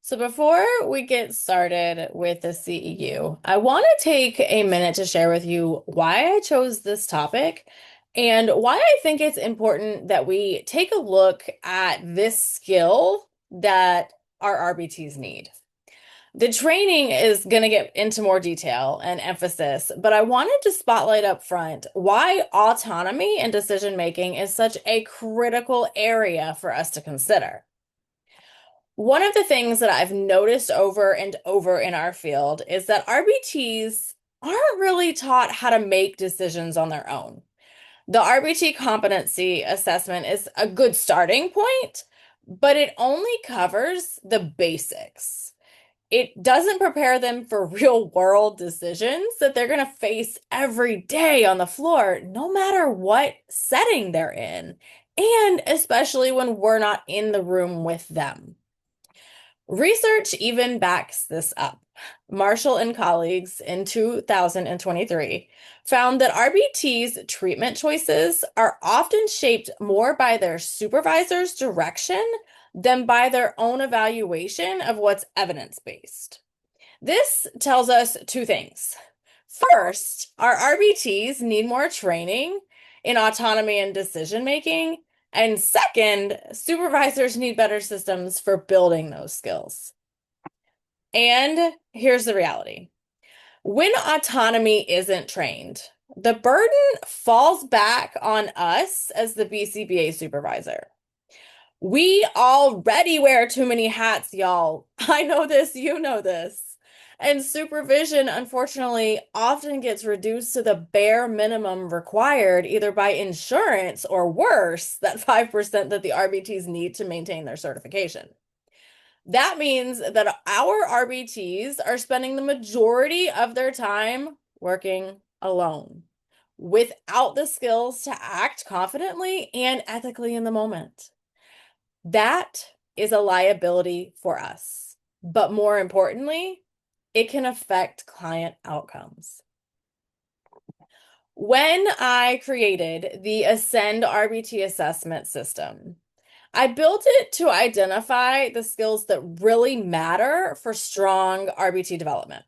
So before we get started with the CEU, I want to take a minute to share with you why I chose this topic and why I think it's important that we take a look at this skill that our RBTs need. The training is going to get into more detail and emphasis, but I wanted to spotlight up front why autonomy and decision making is such a critical area for us to consider. One of the things that I've noticed over and over in our field is that RBTs aren't really taught how to make decisions on their own. The RBT competency assessment is a good starting point, but it only covers the basics. It doesn't prepare them for real world decisions that they're going to face every day on the floor, no matter what setting they're in, and especially when we're not in the room with them. Research even backs this up. Marshall and colleagues in 2023 found that RBT's treatment choices are often shaped more by their supervisor's direction than by their own evaluation of what's evidence-based. This tells us two things. First, our RBTs need more training in autonomy and decision making. And second, supervisors need better systems for building those skills. And here's the reality. When autonomy isn't trained, the burden falls back on us as the BCBA supervisor. We already wear too many hats, y'all. I know this, you know this. And supervision, unfortunately, often gets reduced to the bare minimum required either by insurance or worse, that 5% that the RBTs need to maintain their certification. That means that our RBTs are spending the majority of their time working alone without the skills to act confidently and ethically in the moment. That is a liability for us. But more importantly, it can affect client outcomes. When I created the Ascend RBT assessment system, I built it to identify the skills that really matter for strong RBT development.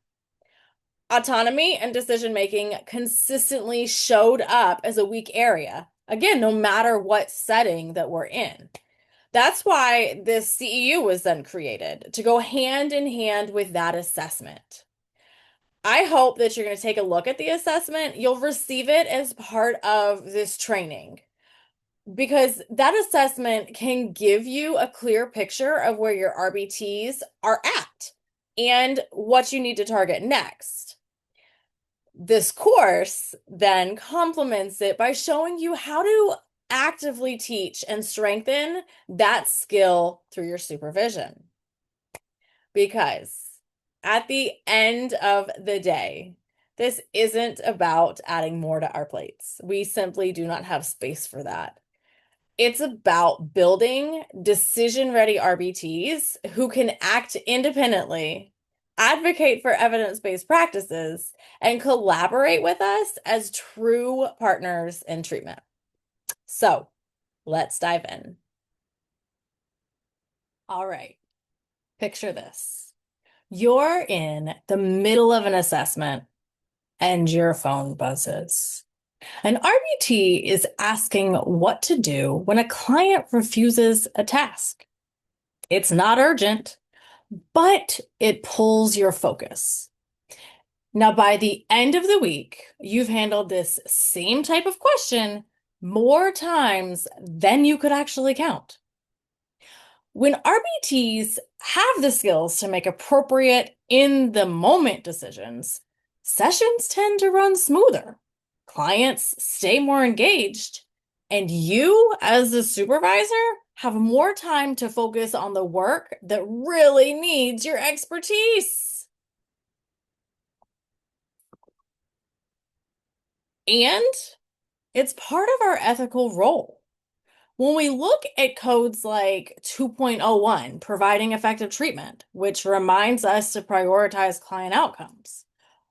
Autonomy and decision making consistently showed up as a weak area, again, no matter what setting that we're in. That's why this CEU was then created, to go hand in hand with that assessment. I hope that you're going to take a look at the assessment. You'll receive it as part of this training because that assessment can give you a clear picture of where your RBTs are at and what you need to target next. This course then complements it by showing you how to actively teach and strengthen that skill through your supervision. Because at the end of the day, this isn't about adding more to our plates. We simply do not have space for that. It's about building decision-ready RBTs who can act independently, advocate for evidence-based practices, and collaborate with us as true partners in treatment. So let's dive in. All right, picture this. You're in the middle of an assessment and your phone buzzes. An RBT is asking what to do when a client refuses a task. It's not urgent, but it pulls your focus. Now, by the end of the week, you've handled this same type of question more times than you could actually count. When RBTs have the skills to make appropriate in-the-moment decisions, sessions tend to run smoother, clients stay more engaged, and you, as the supervisor, have more time to focus on the work that really needs your expertise. And it's part of our ethical role. When we look at codes like 2.01, providing effective treatment, which reminds us to prioritize client outcomes,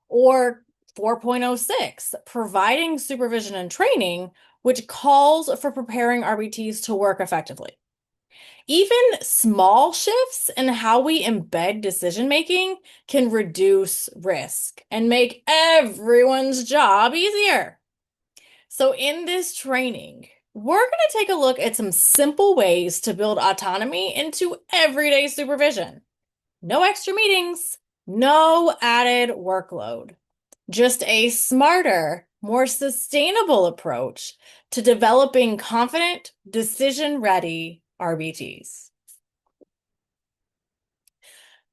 or 4.06, providing supervision and training, which calls for preparing RBTs to work effectively. Even small shifts in how we embed decision making can reduce risk and make everyone's job easier. So, in this training, we're going to take a look at some simple ways to build autonomy into everyday supervision. No extra meetings, no added workload. Just a smarter, more sustainable approach to developing confident, decision-ready RBTs.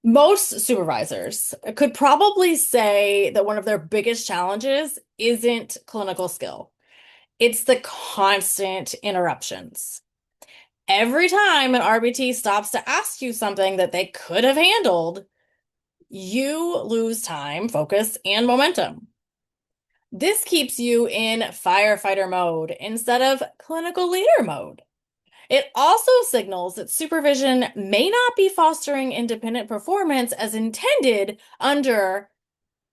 Most supervisors could probably say that one of their biggest challenges isn't clinical skill. It's the constant interruptions. Every time an RBT stops to ask you something that they could have handled, you lose time, focus, and momentum. This keeps you in firefighter mode instead of clinical leader mode. It also signals that supervision may not be fostering independent performance as intended under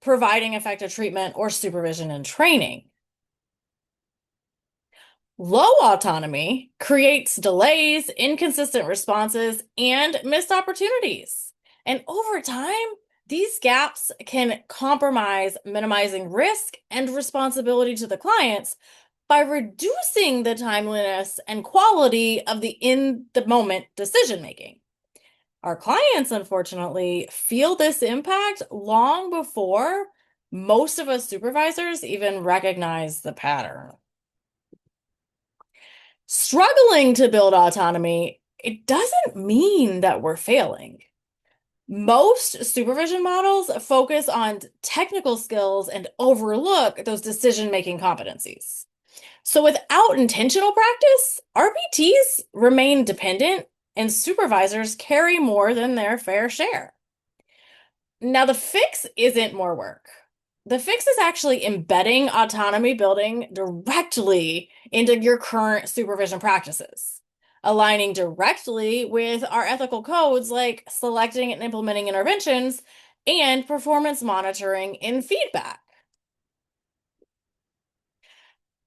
providing effective treatment or supervision and training. Low autonomy creates delays, inconsistent responses, and missed opportunities. And over time, these gaps can compromise minimizing risk and responsibility to the clients by reducing the timeliness and quality of the in-the-moment decision-making. Our clients, unfortunately, feel this impact long before most of us supervisors even recognize the pattern. Struggling to build autonomy, it doesn't mean that we're failing. Most supervision models focus on technical skills and overlook those decision-making competencies. So without intentional practice, RBTs remain dependent and supervisors carry more than their fair share. Now, the fix isn't more work. The fix is actually embedding autonomy building directly into your current supervision practices, aligning directly with our ethical codes like selecting and implementing interventions and performance monitoring and feedback.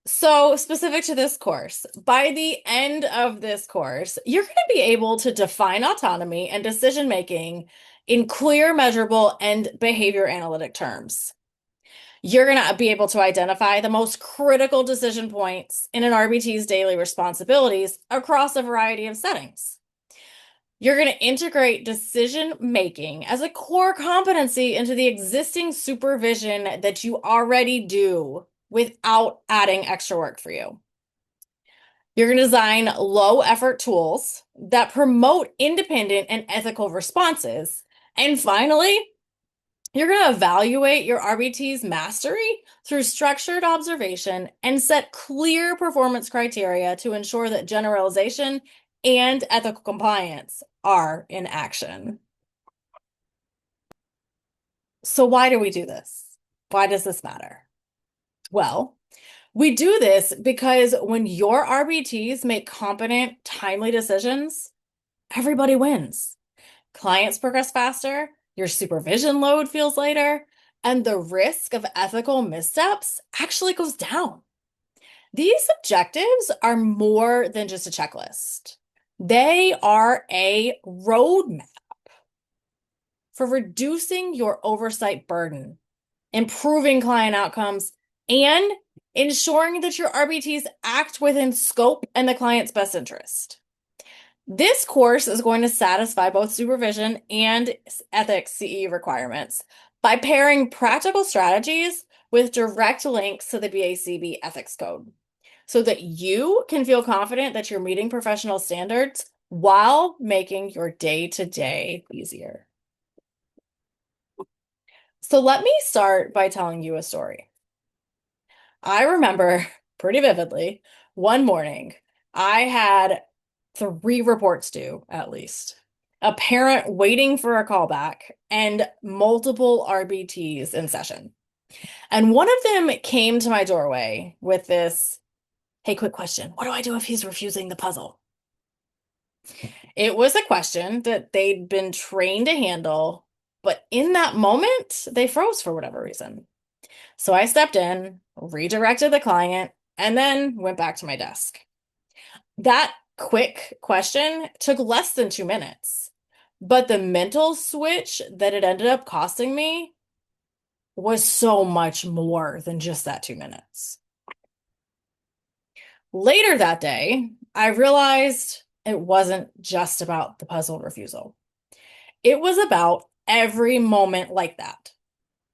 So, specific to this course, by the end of this course, you're going to be able to define autonomy and decision making in clear, measurable, and behavior analytic terms. You're going to be able to identify the most critical decision points in an RBT's daily responsibilities across a variety of settings. You're going to integrate decision making as a core competency into the existing supervision that you already do without adding extra work for you. You're going to design low effort tools that promote independent and ethical responses. And finally, you're going to evaluate your RBT's mastery through structured observation and set clear performance criteria to ensure that generalization and ethical compliance are in action. So why do we do this? Why does this matter? Well, we do this because when your RBTs make competent, timely decisions, everybody wins. Clients progress faster, your supervision load feels lighter, and the risk of ethical missteps actually goes down. These objectives are more than just a checklist. They are a roadmap for reducing your oversight burden, improving client outcomes, and ensuring that your RBTs act within scope and the client's best interest. This course is going to satisfy both supervision and ethics CE requirements by pairing practical strategies with direct links to the BACB ethics code so that you can feel confident that you're meeting professional standards while making your day-to-day easier. So let me start by telling you a story. I remember pretty vividly one morning I had 3 reports due at least, a parent waiting for a callback, and multiple RBTs in session. And one of them came to my doorway with this, "Hey, quick question. What do I do if he's refusing the puzzle?" It was a question that they'd been trained to handle, but in that moment, they froze for whatever reason. So I stepped in, redirected the client, and then went back to my desk. That quick question took less than 2 minutes, but the mental switch that it ended up costing me was so much more than just that 2 minutes. Later that day, I realized it wasn't just about the puzzled refusal. It was about every moment like that.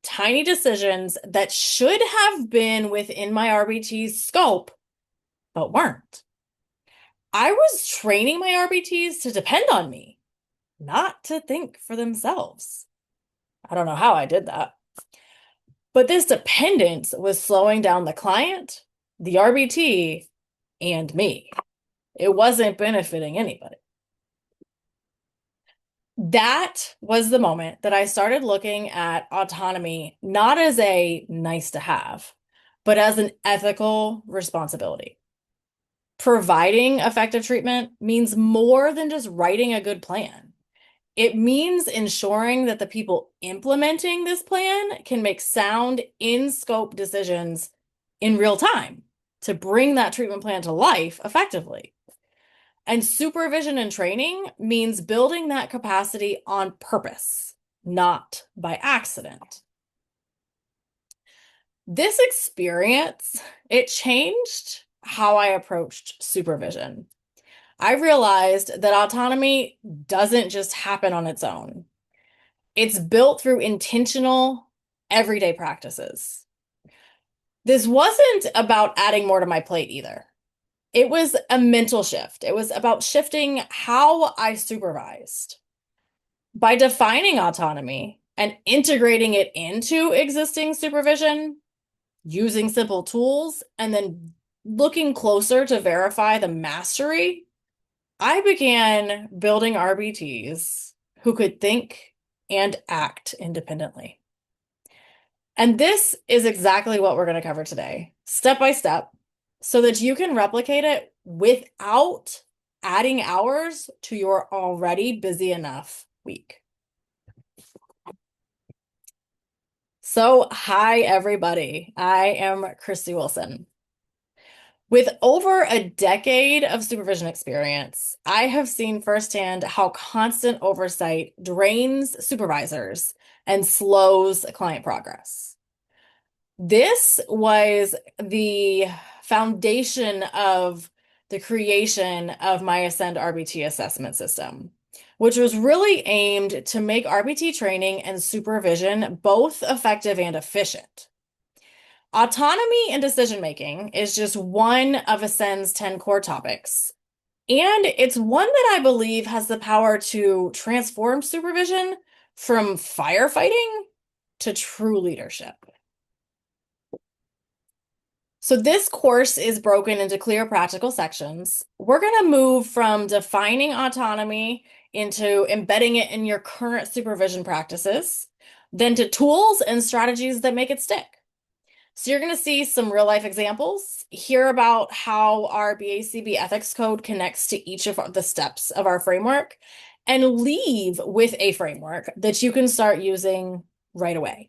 Tiny decisions that should have been within my RBT's scope, but weren't. I was training my RBTs to depend on me, not to think for themselves. I don't know how I did that. But this dependence was slowing down the client, the RBT, and me. It wasn't benefiting anybody. That was the moment that I started looking at autonomy not as a nice to have, but as an ethical responsibility. Providing effective treatment means more than just writing a good plan. It means ensuring that the people implementing this plan can make sound in-scope decisions in real time to bring that treatment plan to life effectively. And supervision and training means building that capacity on purpose, not by accident. This experience, it changed how I approached supervision. I realized that autonomy doesn't just happen on its own. It's built through intentional, everyday practices. This wasn't about adding more to my plate either. It was a mental shift. It was about shifting how I supervised. By defining autonomy and integrating it into existing supervision, using simple tools, and then looking closer to verify the mastery, I began building RBTs who could think and act independently. And this is exactly what we're going to cover today, step by step, so that you can replicate it without adding hours to your already busy enough week. So, hi, everybody. I am Christy Wilson. With over a decade of supervision experience, I have seen firsthand how constant oversight drains supervisors and slows client progress. This was the foundation of the creation of my Ascend RBT assessment system, which was really aimed to make RBT training and supervision both effective and efficient. Autonomy and decision-making is just one of Ascend's 10 core topics, and it's one that I believe has the power to transform supervision from firefighting to true leadership. So this course is broken into clear practical sections. We're going to move from defining autonomy into embedding it in your current supervision practices, then to tools and strategies that make it stick. So you're going to see some real life examples, hear about how our BACB ethics code connects to each of the steps of our framework, and leave with a framework that you can start using right away.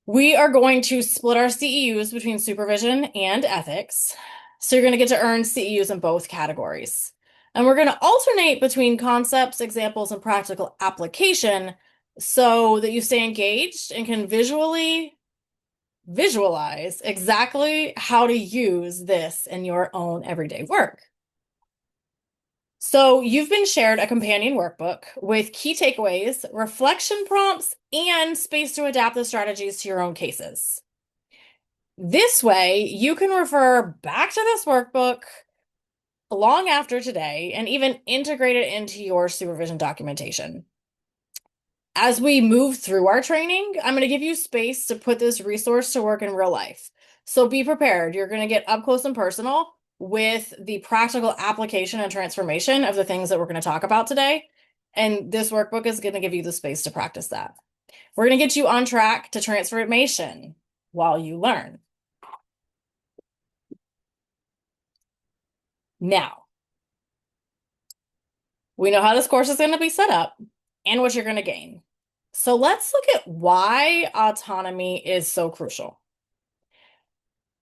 We are going to split our CEUs between supervision and ethics. So you're going to get to earn CEUs in both categories. And we're going to alternate between concepts, examples, and practical application so that you stay engaged and can visualize exactly how to use this in your own everyday work. So you've been shared a companion workbook with key takeaways, reflection prompts, and space to adapt the strategies to your own cases. This way, you can refer back to this workbook long after today and even integrate it into your supervision documentation. As we move through our training, I'm going to give you space to put this resource to work in real life. So be prepared. You're going to get up close and personal with the practical application and transformation of the things that we're going to talk about today. And this workbook is going to give you the space to practice that. We're going to get you on track to transformation while you learn. Now, we know how this course is going to be set up and what you're going to gain. So let's look at why autonomy is so crucial.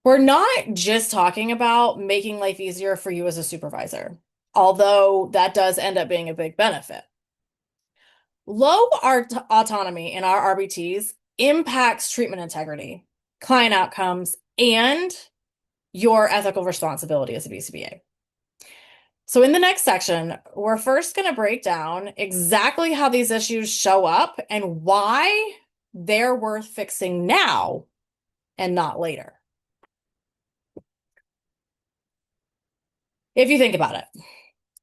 We're not just talking about making life easier for you as a supervisor, although that does end up being a big benefit. Low autonomy in our RBTs impacts treatment integrity, client outcomes, and your ethical responsibility as a BCBA. So in the next section, we're first going to break down exactly how these issues show up and why they're worth fixing now and not later. If you think about it,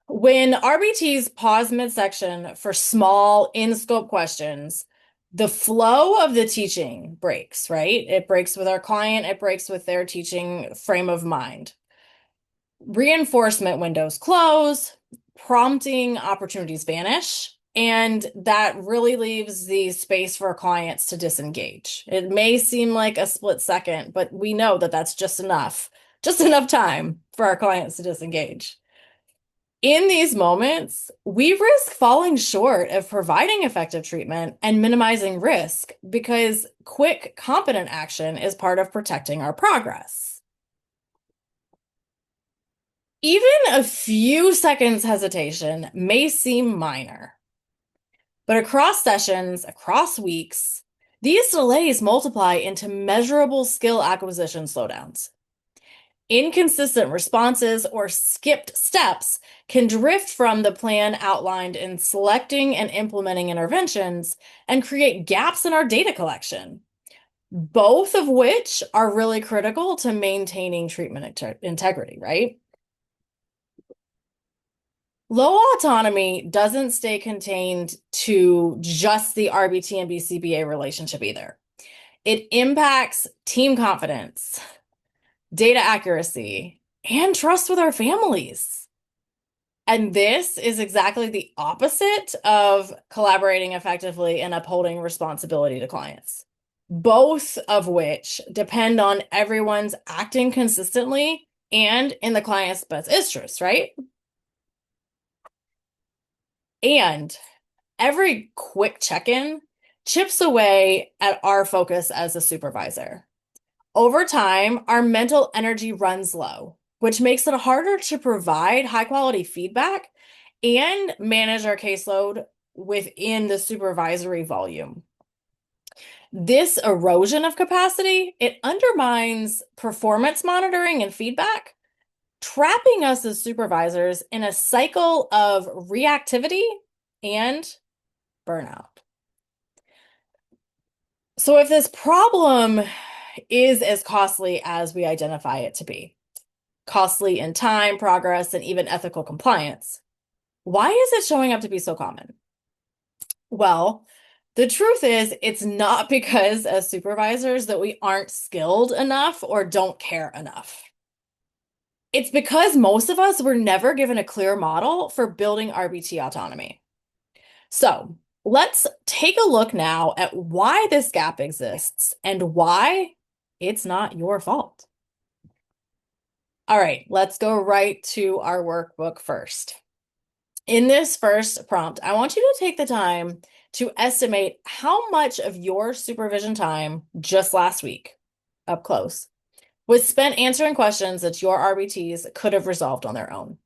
when RBTs pause midsection for small in-scope questions, the flow of the teaching breaks, right? It breaks with our client, it breaks with their teaching frame of mind. Reinforcement windows close, prompting opportunities vanish, and that really leaves the space for clients to disengage. It may seem like a split second, but we know that that's just enough time for our clients to disengage. In these moments, we risk falling short of providing effective treatment and minimizing risk because quick, competent action is part of protecting our progress. Even a few seconds hesitation may seem minor, but across sessions, across weeks, these delays multiply into measurable skill acquisition slowdowns. Inconsistent responses or skipped steps can drift from the plan outlined in selecting and implementing interventions and create gaps in our data collection, both of which are really critical to maintaining treatment integrity, right? Low autonomy doesn't stay contained to just the RBT and BCBA relationship either. It impacts team confidence, data accuracy, and trust with our families. And this is exactly the opposite of collaborating effectively and upholding responsibility to clients, both of which depend on everyone's acting consistently and in the client's best interest, right? And every quick check-in chips away at our focus as a supervisor. Over time, our mental energy runs low, which makes it harder to provide high-quality feedback and manage our caseload within the supervisory volume. This erosion of capacity, it undermines performance monitoring and feedback, trapping us as supervisors in a cycle of reactivity and burnout. So if this problem is as costly as we identify it to be, costly in time, progress, and even ethical compliance, why is it showing up to be so common? Well, the truth is it's not because as supervisors that we aren't skilled enough or don't care enough. It's because most of us were never given a clear model for building RBT autonomy. So let's take a look now at why this gap exists and why it's not your fault. All right, let's go right to our workbook first. In this first prompt, I want you to take the time to estimate how much of your supervision time just last week, up close, was spent answering questions that your RBTs could have resolved on their own.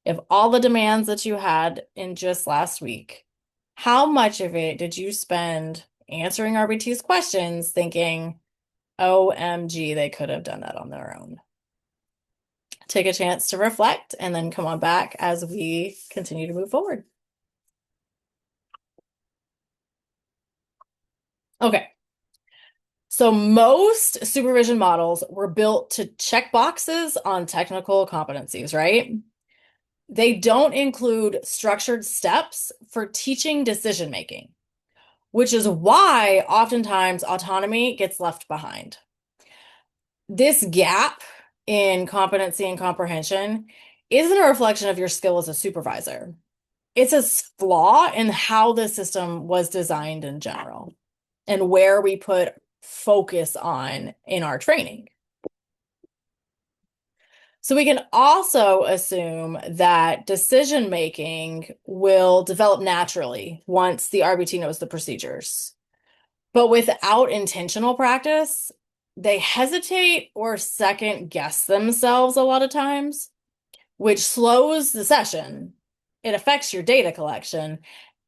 If all the demands that you had in just last week, how much of it did you spend answering RBTs questions thinking, OMG, they could have done that on their own? Take a chance to reflect and then come on back as we continue to move forward. Okay. So most supervision models were built to check boxes on technical competencies, right? They don't include structured steps for teaching decision-making, which is why oftentimes autonomy gets left behind. This gap in competency and comprehension isn't a reflection of your skill as a supervisor. It's a flaw in how the system was designed in general and where we put focus on in our training. So we can also assume that decision-making will develop naturally once the RBT knows the procedures. But without intentional practice, they hesitate or second guess themselves a lot of times, which slows the session. It affects your data collection,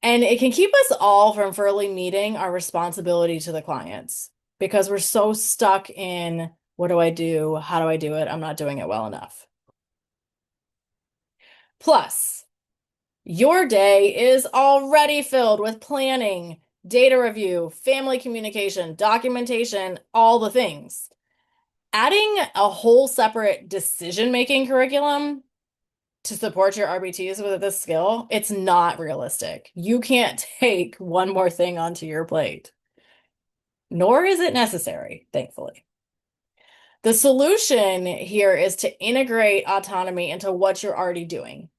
and it can keep us all from fully meeting our responsibility to the clients because we're so stuck in what do I do? How do I do it? I'm not doing it well enough. Plus, your day is already filled with planning, data review, family communication, documentation, all the things. Adding a whole separate decision-making curriculum to support your RBTs with this skill, it's not realistic. You can't take one more thing onto your plate, nor is it necessary, thankfully. The solution here is to integrate autonomy into what you're already doing,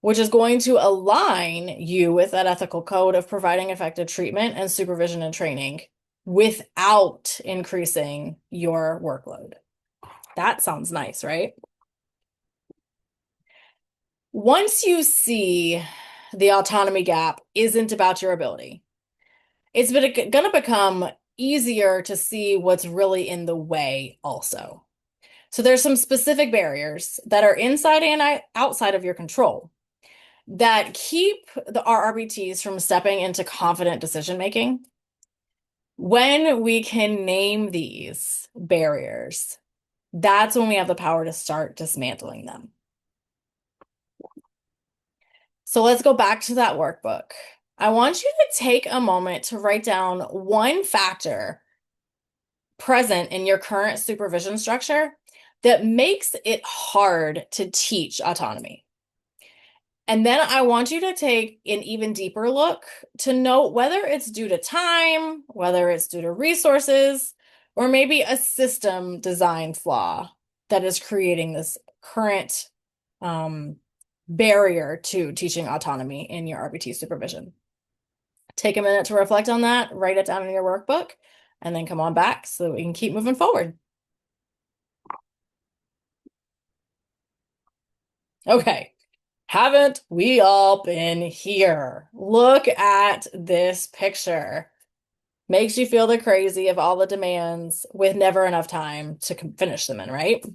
which is going to align you with that ethical code of providing effective treatment and supervision and training without increasing your workload. That sounds nice, right? Once you see the autonomy gap isn't about your ability, it's going to become easier to see what's really in the way also. So there's some specific barriers that are inside and outside of your control that keep our RBTs from stepping into confident decision making. When we can name these barriers, that's when we have the power to start dismantling them. So let's go back to that workbook. I want you to take a moment to write down one factor present in your current supervision structure that makes it hard to teach autonomy. And then I want you to take an even deeper look to note whether it's due to time, whether it's due to resources, or maybe a system design flaw that is creating this current barrier to teaching autonomy in your RBT supervision. Take a minute to reflect on that, write it down in your workbook, and then come on back so that we can keep moving forward. Okay. Haven't we all been here? Look at this picture. Makes you feel the crazy of all the demands with never enough time to finish them in, right?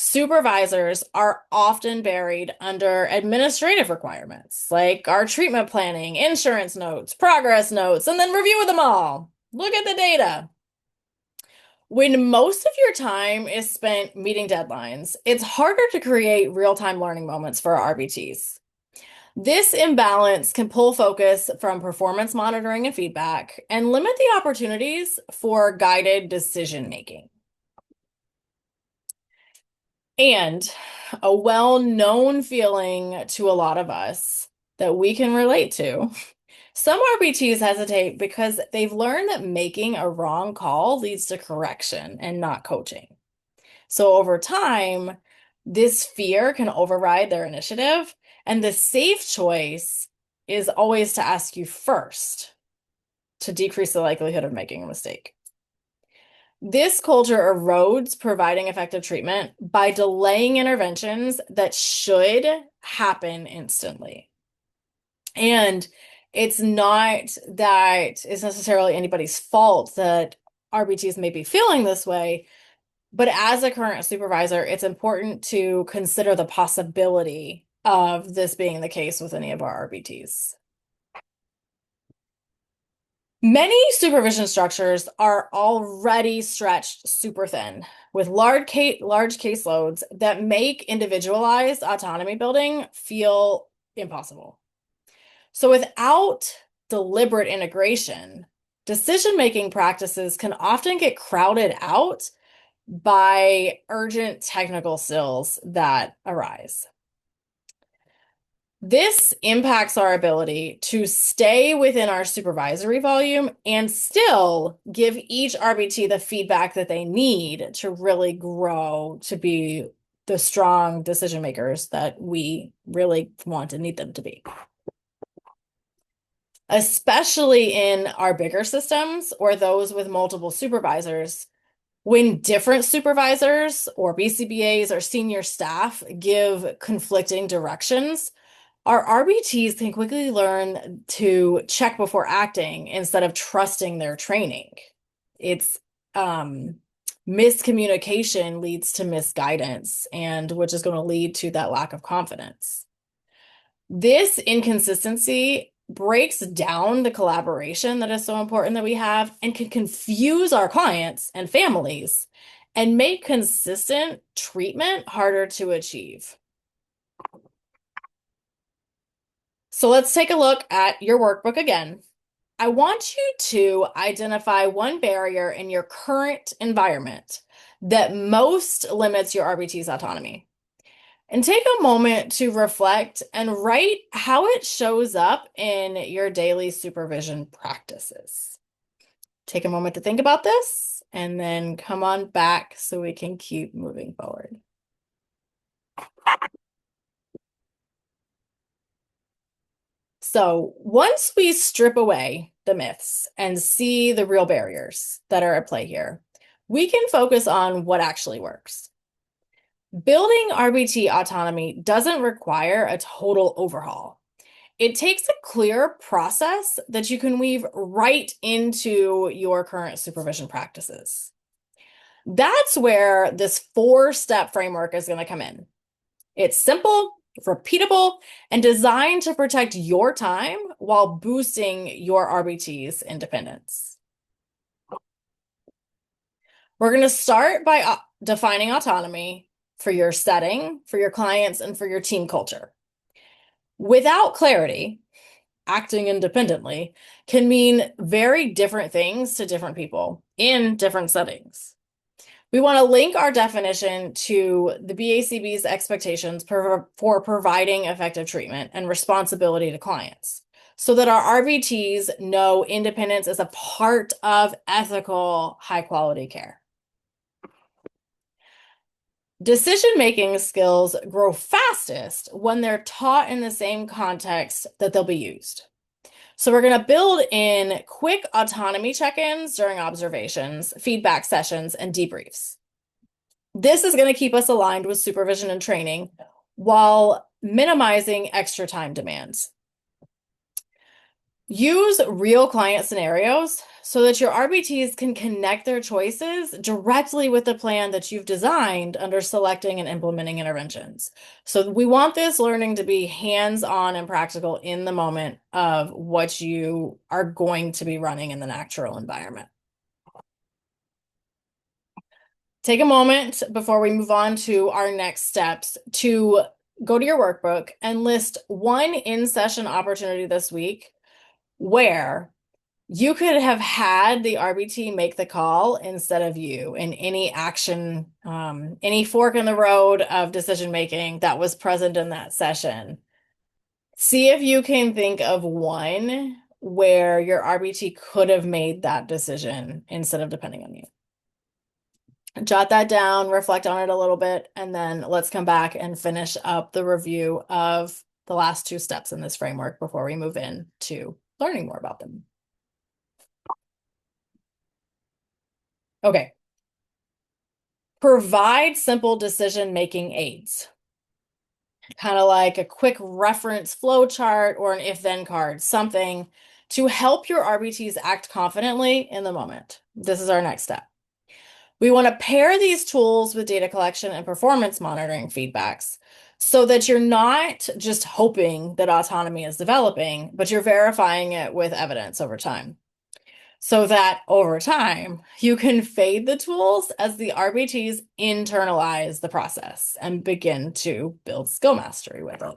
Supervisors are often buried under administrative requirements, like our treatment planning, insurance notes, progress notes, and then review them all. Look at the data. When most of your time is spent meeting deadlines, it's harder to create real-time learning moments for our RBTs. This imbalance can pull focus from performance monitoring and feedback and limit the opportunities for guided decision-making. And a well-known feeling to a lot of us that we can relate to, some RBTs hesitate because they've learned that making a wrong call leads to correction and not coaching. So over time, this fear can override their initiative, and the safe choice is always to ask you first to decrease the likelihood of making a mistake. This culture erodes providing effective treatment by delaying interventions that should happen instantly. And it's not that it's necessarily anybody's fault that RBTs may be feeling this way, but as a current supervisor, it's important to consider the possibility of this being the case with any of our RBTs. Many supervision structures are already stretched super thin with large caseloads that make individualized autonomy building feel impossible. So without deliberate integration, decision-making practices can often get crowded out by urgent technical skills that arise. This impacts our ability to stay within our supervisory volume and still give each RBT the feedback that they need to really grow to be the strong decision makers that we really want and need them to be. Especially in our bigger systems or those with multiple supervisors, when different supervisors or BCBAs or senior staff give conflicting directions, our RBTs can quickly learn to check before acting instead of trusting their training. It's miscommunication leads to misguidance, and which is going to lead to that lack of confidence. This inconsistency breaks down the collaboration that is so important that we have and can confuse our clients and families and make consistent treatment harder to achieve. So let's take a look at your workbook again. I want you to identify one barrier in your current environment that most limits your RBT's autonomy. And take a moment to reflect and write how it shows up in your daily supervision practices. Take a moment to think about this and then come on back so we can keep moving forward. So once we strip away the myths and see the real barriers that are at play here, we can focus on what actually works. Building RBT autonomy doesn't require a total overhaul. It takes a clear process that you can weave right into your current supervision practices. That's where this 4-step framework is going to come in. It's simple, repeatable, and designed to protect your time while boosting your RBT's independence. We're going to start by defining autonomy for your setting, for your clients, and for your team culture. Without clarity, acting independently can mean very different things to different people in different settings. We want to link our definition to the BACB's expectations for providing effective treatment and responsibility to clients so that our RBTs know independence is a part of ethical, high-quality care. Decision-making skills grow fastest when they're taught in the same context that they'll be used. So we're going to build in quick autonomy check-ins during observations, feedback sessions, and debriefs. This is going to keep us aligned with supervision and training while minimizing extra time demands. Use real client scenarios so that your RBTs can connect their choices directly with the plan that you've designed under selecting and implementing interventions. So we want this learning to be hands-on and practical in the moment of what you are going to be running in the natural environment. Take a moment before we move on to our next steps to go to your workbook and list one in-session opportunity this week where you could have had the RBT make the call instead of you in any action, any fork in the road of decision-making that was present in that session. See if you can think of one where your RBT could have made that decision instead of depending on you. Jot that down, reflect on it a little bit, and then let's come back and finish up the review of the last 2 steps in this framework before we move in to learning more about them. Okay. Provide simple decision-making aids. Kind of like a quick reference flow chart or an if-then card, something to help your RBTs act confidently in the moment. This is our next step. We want to pair these tools with data collection and performance monitoring feedbacks so that you're not just hoping that autonomy is developing, but you're verifying it with evidence over time. So that over time, you can fade the tools as the RBTs internalize the process and begin to build skill mastery with it.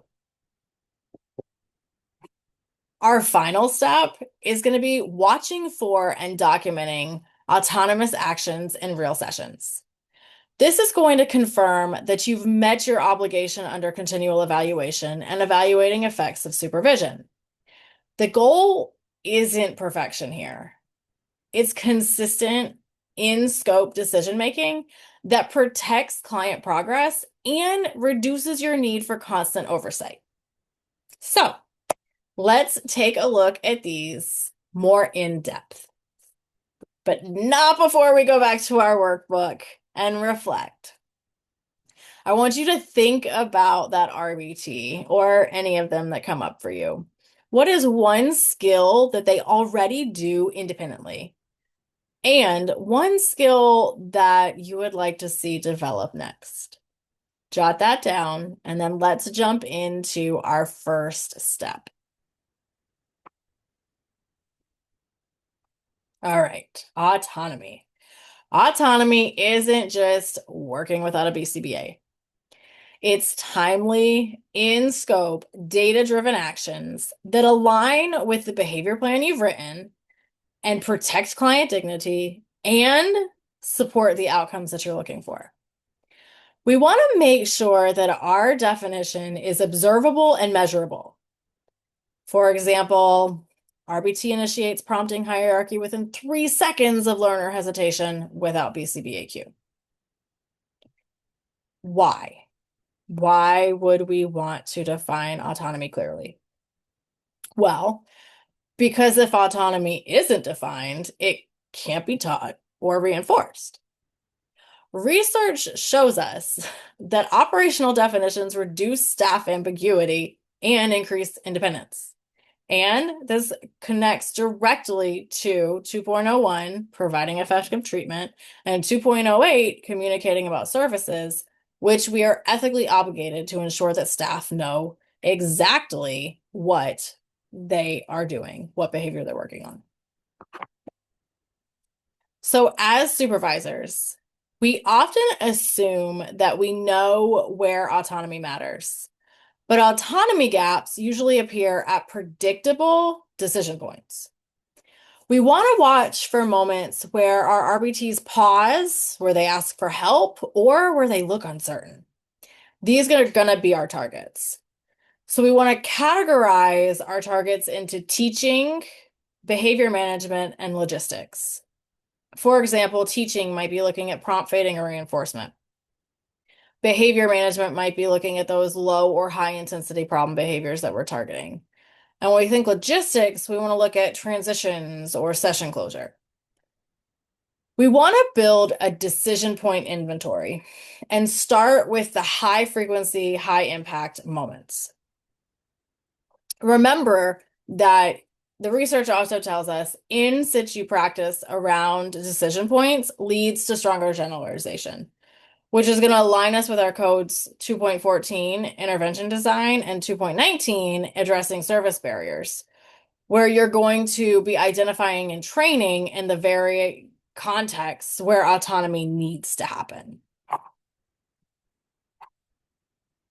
Our final step is going to be watching for and documenting autonomous actions in real sessions. This is going to confirm that you've met your obligation under continual evaluation and evaluating effects of supervision. The goal isn't perfection here. It's consistent in-scope decision-making that protects client progress and reduces your need for constant oversight. So let's take a look at these more in depth, but not before we go back to our workbook and reflect. I want you to think about that RBT or any of them that come up for you. What is one skill that they already do independently? and one skill that you would like to see develop next. Jot that down, and then let's jump into our first step. All right, autonomy. Autonomy isn't just working without a BCBA. It's timely, in scope, data-driven actions that align with the behavior plan you've written and protect client dignity and support the outcomes that you're looking for. We want to make sure that our definition is observable and measurable. For example, RBT initiates prompting hierarchy within 3 seconds of learner hesitation without BCBAQ. Why? Why would we want to define autonomy clearly? Well, because if autonomy isn't defined, it can't be taught or reinforced. Research shows us that operational definitions reduce staff ambiguity and increase independence. And this connects directly to 2.01, providing effective treatment, and 2.08, communicating about services, which we are ethically obligated to ensure that staff know exactly what they are doing, what behavior they're working on. So as supervisors, we often assume that we know where autonomy matters, but autonomy gaps usually appear at predictable decision points. We want to watch for moments where our RBTs pause, where they ask for help, or where they look uncertain. These are going to be our targets. So we want to categorize our targets into teaching, behavior management, and logistics. For example, teaching might be looking at prompt fading or reinforcement. Behavior management might be looking at those low or high intensity problem behaviors that we're targeting. And when we think logistics, we want to look at transitions or session closure. We want to build a decision point inventory and start with the high frequency, high impact moments. Remember that the research also tells us in situ practice around decision points leads to stronger generalization, which is going to align us with our codes 2.14 intervention design and 2.19 addressing service barriers, where you're going to be identifying and training in the very contexts where autonomy needs to happen.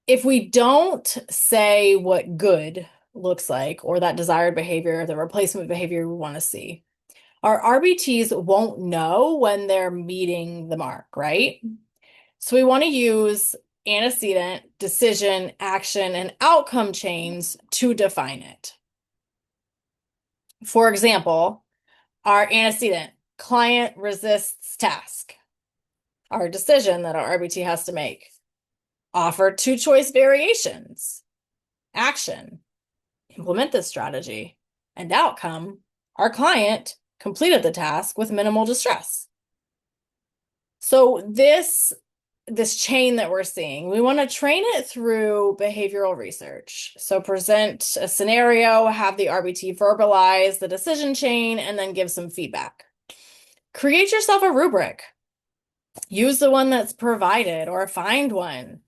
If we don't say what good looks like or that desired behavior, the replacement behavior we want to see, our RBTs won't know when they're meeting the mark, right? So we want to use antecedent, decision, action, and outcome chains to define it. For example, our antecedent, client resists task. Our decision that our RBT has to make. Offer 2 choice variations. Action, implement this strategy. And outcome, our client completed the task with minimal distress. So this chain that we're seeing, we want to train it through behavioral research. So present a scenario, have the RBT verbalize the decision chain, and then give some feedback. Create yourself a rubric. Use the one that's provided or find one.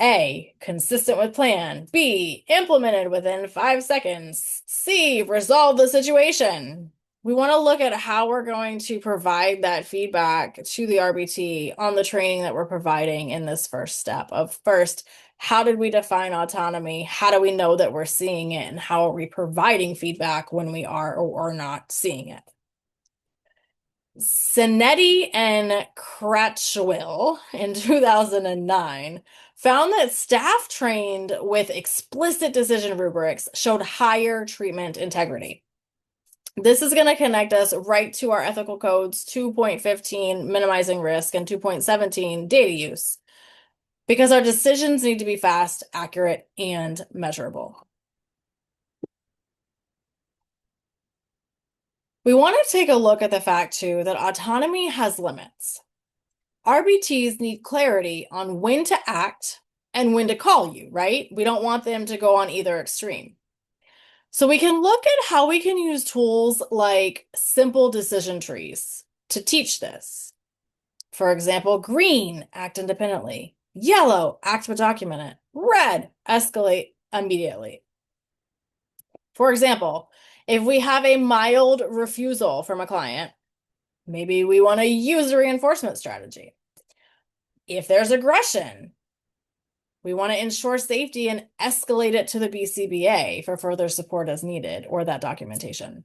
A, consistent with plan. B, implemented within 5 seconds. C, resolve the situation. We want to look at how we're going to provide that feedback to the RBT on the training that we're providing in this first step of first, how did we define autonomy? How do we know that we're seeing it? And how are we providing feedback when we are or are not seeing it? Sinetti and Cratchwell in 2009 found that staff trained with explicit decision rubrics showed higher treatment integrity. This is going to connect us right to our ethical codes 2.15, minimizing risk, and 2.17, data use, because our decisions need to be fast, accurate, and measurable. We want to take a look at the fact, too, that autonomy has limits. RBTs need clarity on when to act and when to call you, right? We don't want them to go on either extreme. So we can look at how we can use tools like simple decision trees to teach this. For example, green, act independently. Yellow, act but document it. Red, escalate immediately. For example, if we have a mild refusal from a client, maybe we want to use a reinforcement strategy. If there's aggression, we want to ensure safety and escalate it to the BCBA for further support as needed, or that documentation.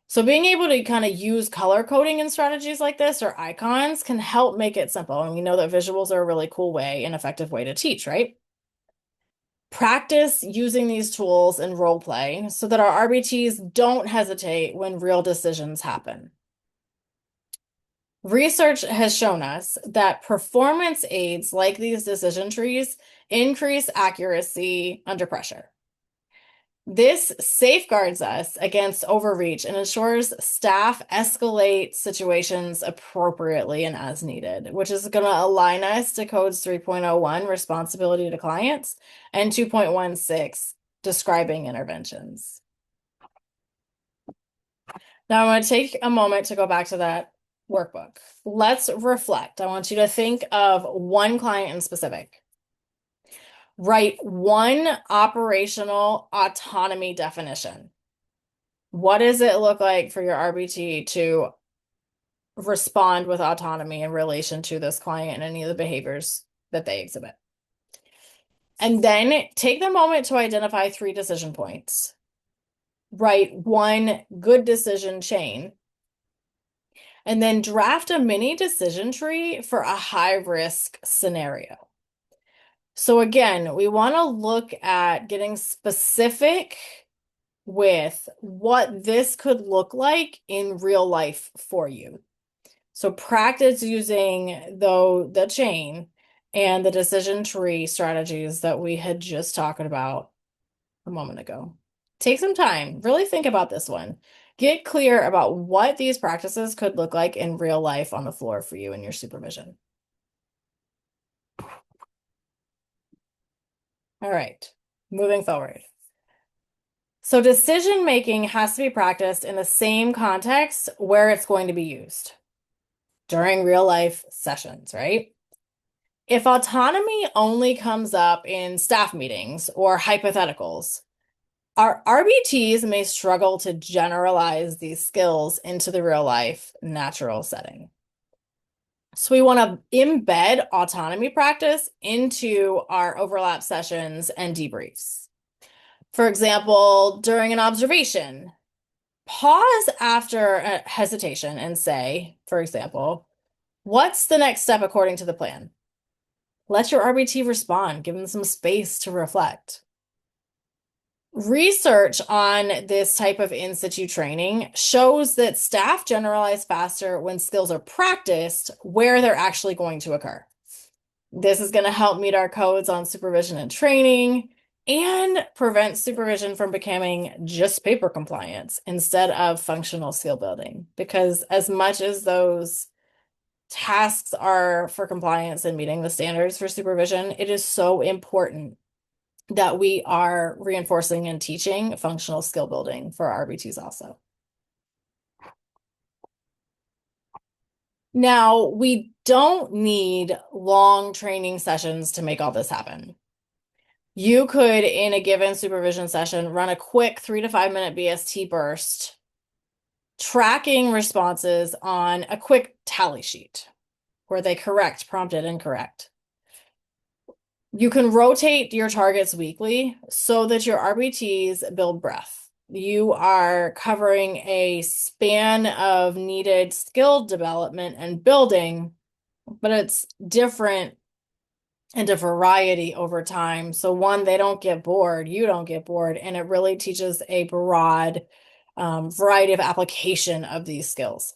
So being able to kind of use color coding in strategies like this or icons can help make it simple. And we know that visuals are a really cool way and effective way to teach, right? Practice using these tools in role play so that our RBTs don't hesitate when real decisions happen. Research has shown us that performance aids like these decision trees increase accuracy under pressure. This safeguards us against overreach and ensures staff escalate situations appropriately and as needed, which is going to align us to codes 3.01, responsibility to clients, and 2.16, describing interventions. Now I'm going to take a moment to go back to that workbook. Let's reflect. I want you to think of one client in specific. Write one operational autonomy definition. What does it look like for your RBT to respond with autonomy in relation to this client and any of the behaviors that they exhibit? And then take the moment to identify 3 decision points. Write one good decision chain. And then draft a mini decision tree for a high-risk scenario. So again, we want to look at getting specific with what this could look like in real life for you. So practice using the chain and the decision tree strategies that we had just talked about a moment ago. Take some time, really think about this one. Get clear about what these practices could look like in real life on the floor for you in your supervision. All right, moving forward. So decision-making has to be practiced in the same context where it's going to be used during real-life sessions, right? If autonomy only comes up in staff meetings or hypotheticals, our RBTs may struggle to generalize these skills into the real-life natural setting. So we want to embed autonomy practice into our overlap sessions and debriefs. For example, during an observation, pause after a hesitation and say, for example, what's the next step according to the plan? Let your RBT respond, give them some space to reflect. Research on this type of in-situ training shows that staff generalize faster when skills are practiced where they're actually going to occur. This is going to help meet our codes on supervision and training and prevent supervision from becoming just paper compliance instead of functional skill building. Because as much as those tasks are for compliance and meeting the standards for supervision, it is so important that we are reinforcing and teaching functional skill building for RBTs also. Now, we don't need long training sessions to make all this happen. You could, in a given supervision session, run a quick 3 to 5 minute BST burst, tracking responses on a quick tally sheet where they correct, prompted, incorrect. You can rotate your targets weekly so that your RBTs build breadth. You are covering a span of needed skill development and building, but it's different and a variety over time. So one, they don't get bored, you don't get bored, and it really teaches a broad variety of application of these skills.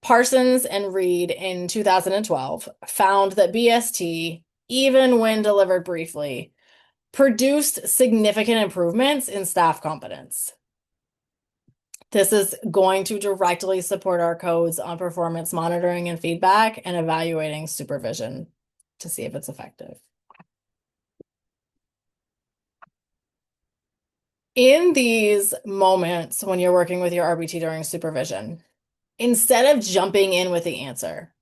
Parsons and Reed in 2012 found that BST, even when delivered briefly, produced significant improvements in staff competence. This is going to directly support our codes on performance monitoring and feedback and evaluating supervision to see if it's effective. In these moments when you're working with your RBT during supervision, instead of jumping in with the answer,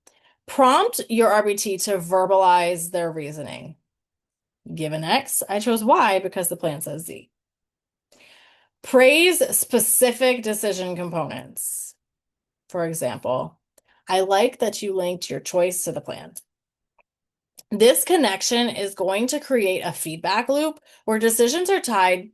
prompt your RBT to verbalize their reasoning. Given X, I chose Y because the plan says Z. Praise specific decision components. For example, I like that you linked your choice to the plan. This connection is going to create a feedback loop where decisions are tied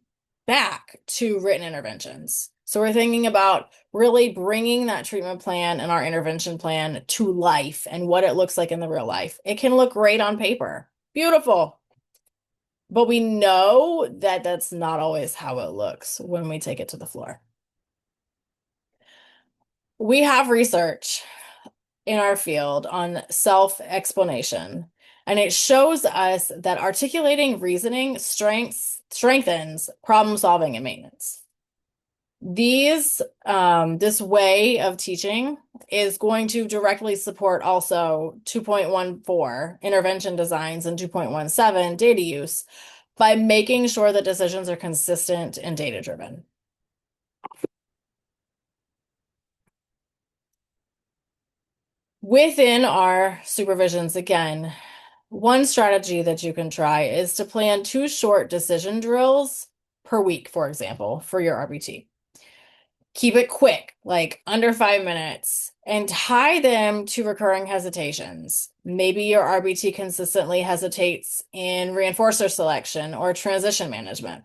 back to written interventions. So we're thinking about really bringing that treatment plan and our intervention plan to life and what it looks like in the real life. It can look great on paper. Beautiful. But we know that that's not always how it looks when we take it to the floor. We have research in our field on self-explanation, and it shows us that articulating reasoning strengthens problem solving and maintenance. This way of teaching is going to directly support also 2.14 intervention designs and 2.17 data use by making sure that decisions are consistent and data-driven. Within our supervisions, again, one strategy that you can try is to plan 2 short decision drills per week, for example, for your RBT. Keep it quick, like under 5 minutes, and tie them to recurring hesitations. Maybe your RBT consistently hesitates in reinforcer selection or transition management.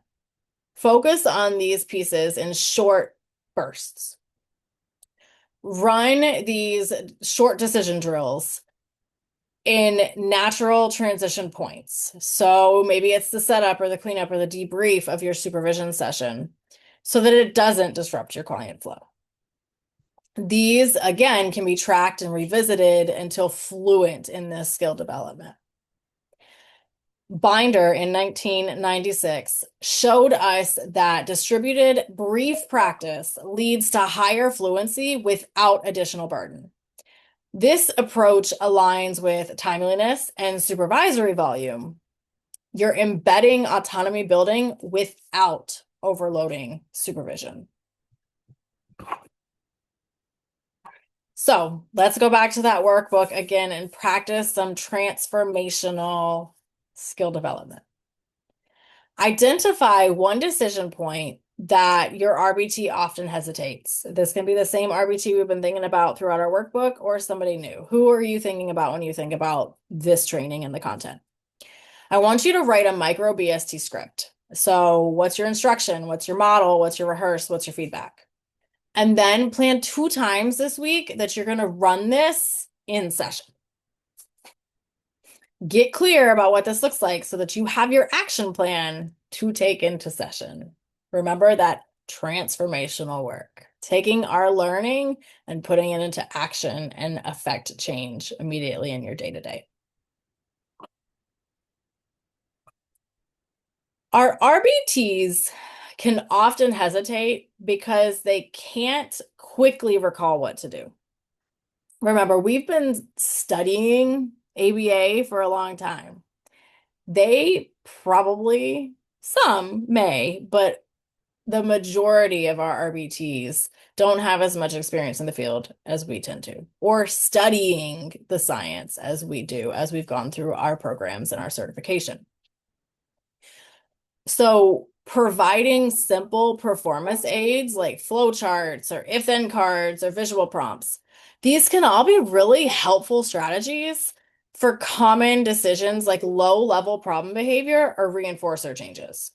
Focus on these pieces in short bursts. Run these short decision drills in natural transition points. So maybe it's the setup or the cleanup or the debrief of your supervision session so that it doesn't disrupt your client flow. These, again, can be tracked and revisited until fluent in this skill development. Binder in 1996 showed us that distributed brief practice leads to higher fluency without additional burden. This approach aligns with timeliness and supervisory volume. You're embedding autonomy building without overloading supervision. So let's go back to that workbook again and practice some transformational skill development. Identify one decision point that your RBT often hesitates. This can be the same RBT we've been thinking about throughout our workbook or somebody new. Who are you thinking about when you think about this training and the content? I want you to write a micro BST script. So what's your instruction? What's your model? What's your rehearse? What's your feedback? And then plan 2 times this week that you're going to run this in session. Get clear about what this looks like so that you have your action plan to take into session. Remember that transformational work, taking our learning and putting it into action and affect change immediately in your day-to-day. Our RBTs can often hesitate because they can't quickly recall what to do. Remember, we've been studying ABA for a long time. They probably, some may, but the majority of our RBTs don't have as much experience in the field as we tend to, or studying the science as we do, as we've gone through our programs and our certification. So providing simple performance aids like flowcharts or if-then cards or visual prompts, these can all be really helpful strategies for common decisions like low-level problem behavior or reinforcer changes.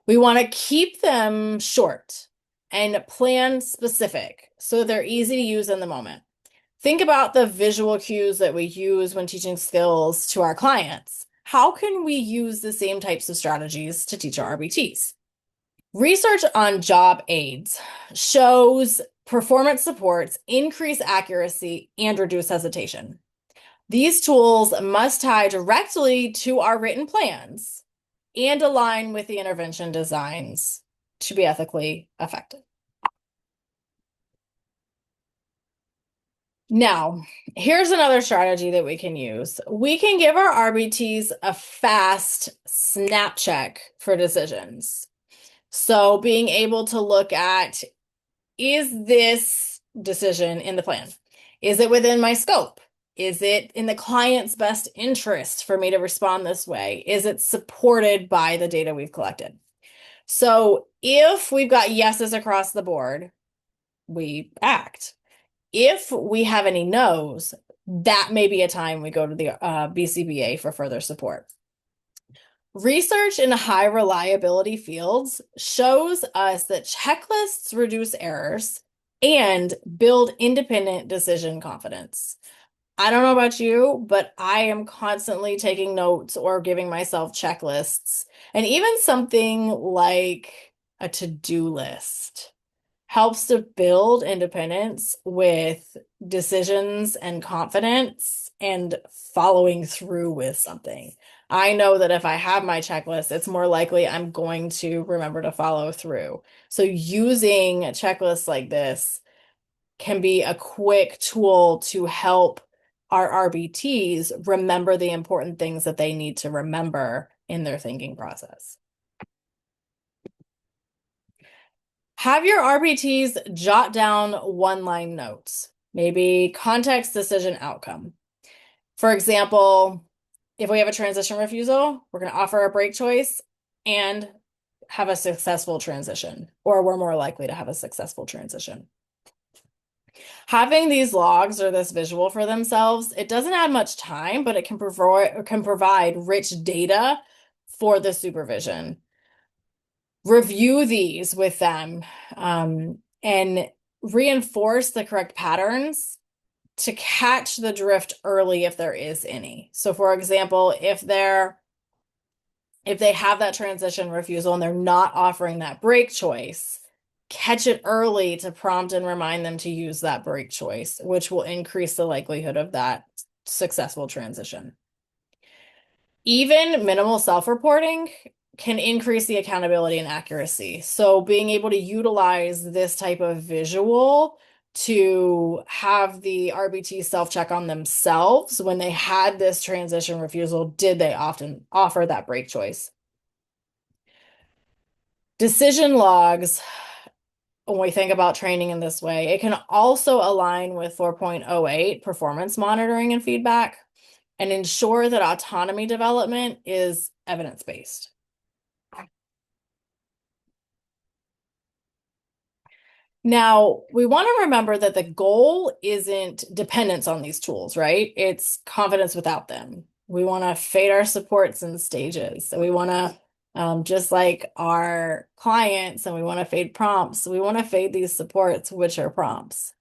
We want to keep them short and plan specific so they're easy to use in the moment. Think about the visual cues that we use when teaching skills to our clients. How can we use the same types of strategies to teach our RBTs? Research on job aids shows performance supports increase accuracy and reduce hesitation. These tools must tie directly to our written plans and align with the intervention designs to be ethically effective. Now, here's another strategy that we can use. We can give our RBTs a fast snap check for decisions. So being able to look at, is this decision in the plan? Is it within my scope? Is it in the client's best interest for me to respond this way? Is it supported by the data we've collected? So if we've got yeses across the board, we act. If we have any no's, that may be a time we go to the BCBA for further support. Research in high reliability fields shows us that checklists reduce errors and build independent decision confidence. I don't know about you, but I am constantly taking notes or giving myself checklists. And even something like a to-do list helps to build independence with decisions and confidence and following through with something. I know that if I have my checklist, it's more likely I'm going to remember to follow through. So using checklists like this can be a quick tool to help our RBTs remember the important things that they need to remember in their thinking process. Have your RBTs jot down one-line notes, maybe context, decision, outcome. For example, if we have a transition refusal, we're going to offer a break choice and have a successful transition, or we're more likely to have a successful transition. Having these logs or this visual for themselves, it doesn't add much time, but it can provide rich data for the supervision. Review these with them and reinforce the correct patterns to catch the drift early if there is any. So for example, if they have that transition refusal and they're not offering that break choice, catch it early to prompt and remind them to use that break choice, which will increase the likelihood of that successful transition. Even minimal self-reporting can increase the accountability and accuracy. So being able to utilize this type of visual to have the RBT self-check on themselves when they had this transition refusal, did they often offer that break choice? Decision logs, when we think about training in this way, it can also align with 4.08 performance monitoring and feedback and ensure that autonomy development is evidence-based. Now, we want to remember that the goal isn't dependence on these tools, right? It's confidence without them. We want to fade our supports in stages. So we want to, just like our clients, and we want to fade prompts, we want to fade these supports, which are prompts.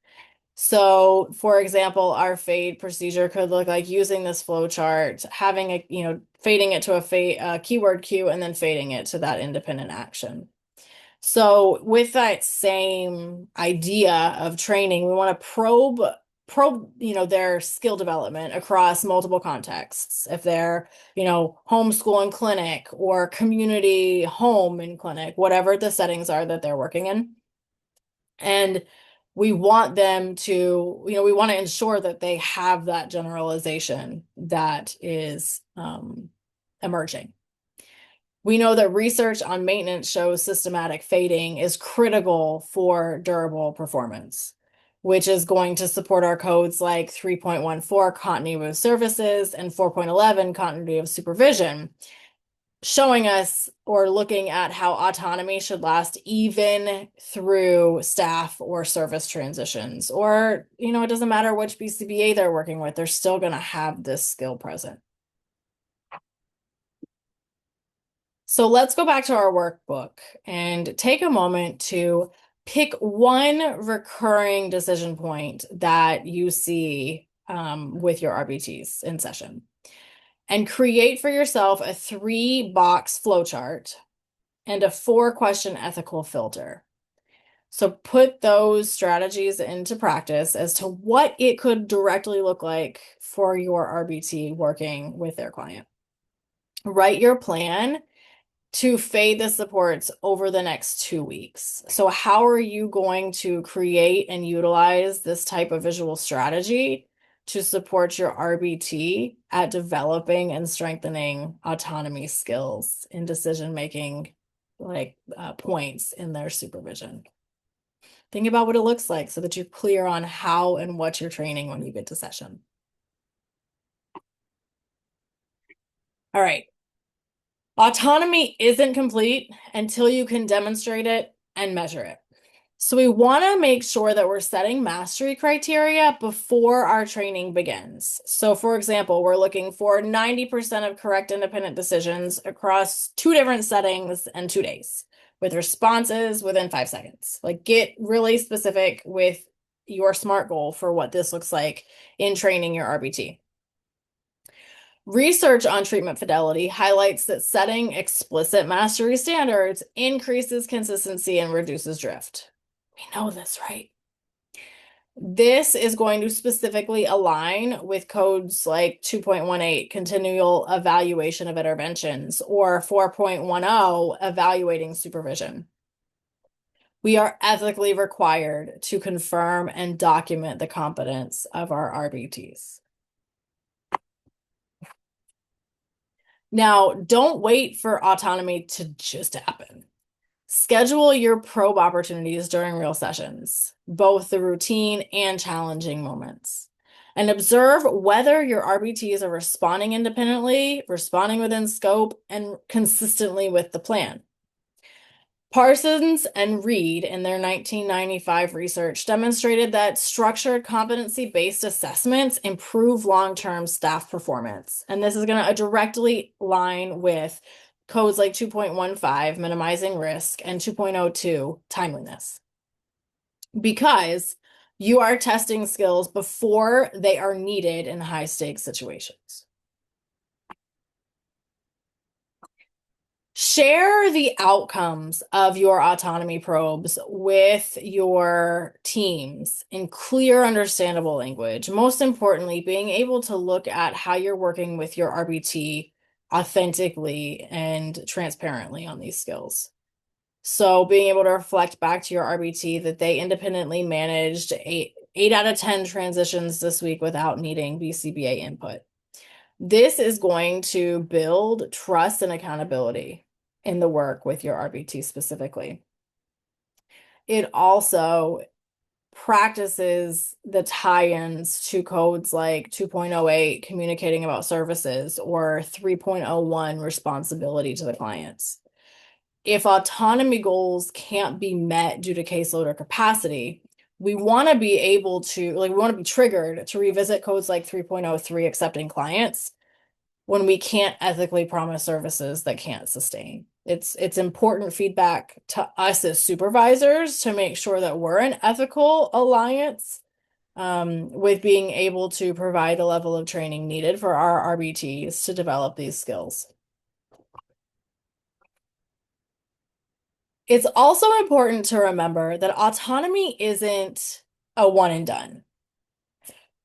So, for example, our fade procedure could look like using this flow chart, having fading it to a keyword queue, and then fading it to that independent action. So with that same idea of training, we want to probe, their skill development across multiple contexts. If they're, homeschool and clinic or community home and clinic, whatever the settings are that they're working in. And we want them to, we want to ensure that they have that generalization that is emerging. We know that research on maintenance shows systematic fading is critical for durable performance, which is going to support our codes like 3.14 continuity of services and 4.11 continuity of supervision, showing us or looking at how autonomy should last even through staff or service transitions. Or, it doesn't matter which BCBA they're working with, they're still going to have this skill present. So let's go back to our workbook and take a moment to pick one recurring decision point that you see with your RBTs in session and create for yourself a 3-box flowchart and a 4-question ethical filter. So put those strategies into practice as to what it could directly look like for your RBT working with their client. Write your plan to fade the supports over the next 2 weeks. So how are you going to create and utilize this type of visual strategy to support your RBT at developing and strengthening autonomy skills in decision making points in their supervision. Think about what it looks like so that you're clear on how and what you're training when you get to session. All right. Autonomy isn't complete until you can demonstrate it and measure it. So we want to make sure that we're setting mastery criteria before our training begins. So for example, we're looking for 90% of correct independent decisions across 2 different settings and 2 days with responses within 5 seconds. Like, get really specific with your SMART goal for what this looks like in training your RBT. Research on treatment fidelity highlights that setting explicit mastery standards increases consistency and reduces drift. We know this, right? This is going to specifically align with codes like 2.18, continual evaluation of interventions, or 4.10, evaluating supervision. We are ethically required to confirm and document the competence of our RBTs. Now, don't wait for autonomy to just happen. Schedule your probe opportunities during real sessions, both the routine and challenging moments, and observe whether your RBTs are responding independently, responding within scope, and consistently with the plan. Parsons and Reed, in their 1995 research, demonstrated that structured competency-based assessments improve long-term staff performance. And this is going to directly align with codes like 2.15, minimizing risk, and 2.02, timeliness. Because you are testing skills before they are needed in high-stakes situations. Share the outcomes of your autonomy probes with your teams in clear, understandable language. Most importantly, being able to look at how you're working with your RBT authentically and transparently on these skills. So being able to reflect back to your RBT that they independently managed 8 out of 10 transitions this week without needing BCBA input. This is going to build trust and accountability in the work with your RBT specifically. It also practices the tie-ins to codes like 2.08, communicating about services, or 3.01, responsibility to the clients. If autonomy goals can't be met due to caseload or capacity, we want to be able to, we want to be triggered to revisit codes like 3.03, accepting clients, when we can't ethically promise services that can't sustain. It's important feedback to us as supervisors to make sure that we're in ethical alliance with being able to provide the level of training needed for our RBTs to develop these skills. It's also important to remember that autonomy isn't a one and done.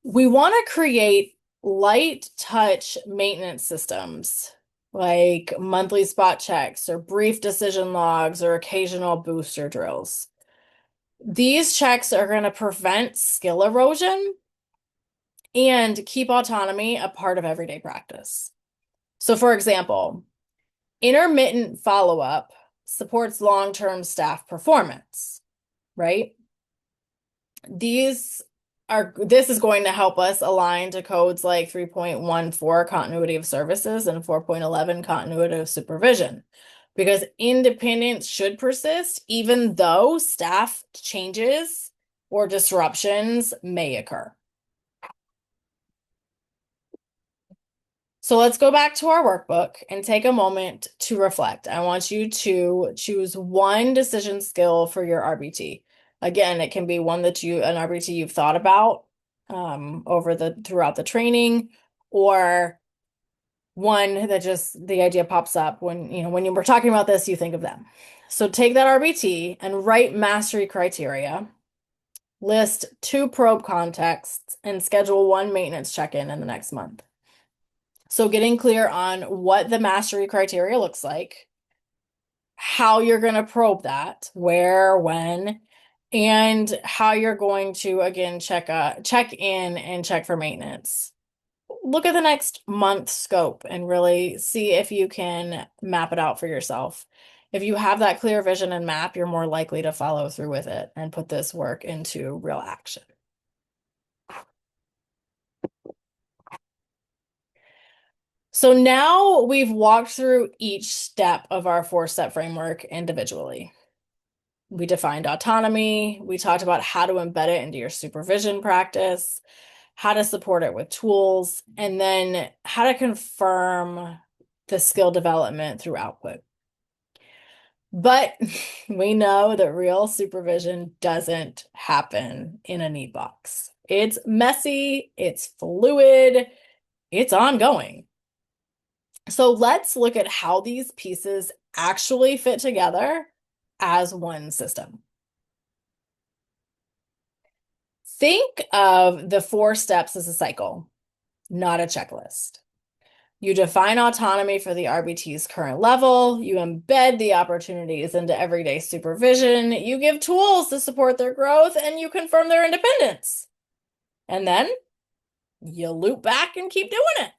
We want to create light touch maintenance systems like monthly spot checks or brief decision logs or occasional booster drills. These checks are going to prevent skill erosion and keep autonomy a part of everyday practice. So for example, intermittent follow-up supports long-term staff performance, right? This is going to help us align to codes like 3.14, continuity of services, and 4.11, continuity of supervision, because independence should persist even though staff changes or disruptions may occur. So let's go back to our workbook and take a moment to reflect. I want you to choose one decision skill for your RBT. Again, it can be one that an RBT you've thought about throughout the training, or one that just the idea pops up when you were talking about this, you think of them. So take that RBT and write mastery criteria, list 2 probe contexts, and schedule 1 maintenance check-in in the next month. So getting clear on what the mastery criteria looks like, how you're going to probe that, where, when, and how you're going to, again, check in and check for maintenance. Look at the next month scope and really see if you can map it out for yourself. If you have that clear vision and map, you're more likely to follow through with it and put this work into real action. So now we've walked through each step of our 4-step framework individually. We defined autonomy. We talked about how to embed it into your supervision practice, how to support it with tools, and then how to confirm the skill development through output. But we know that real supervision doesn't happen in a neat box. It's messy, it's fluid, it's ongoing. So let's look at how these pieces actually fit together as one system. Think of the 4 steps as a cycle, not a checklist. You define autonomy for the RBT's current level, you embed the opportunities into everyday supervision, you give tools to support their growth, and you confirm their independence. And then you loop back and keep doing it.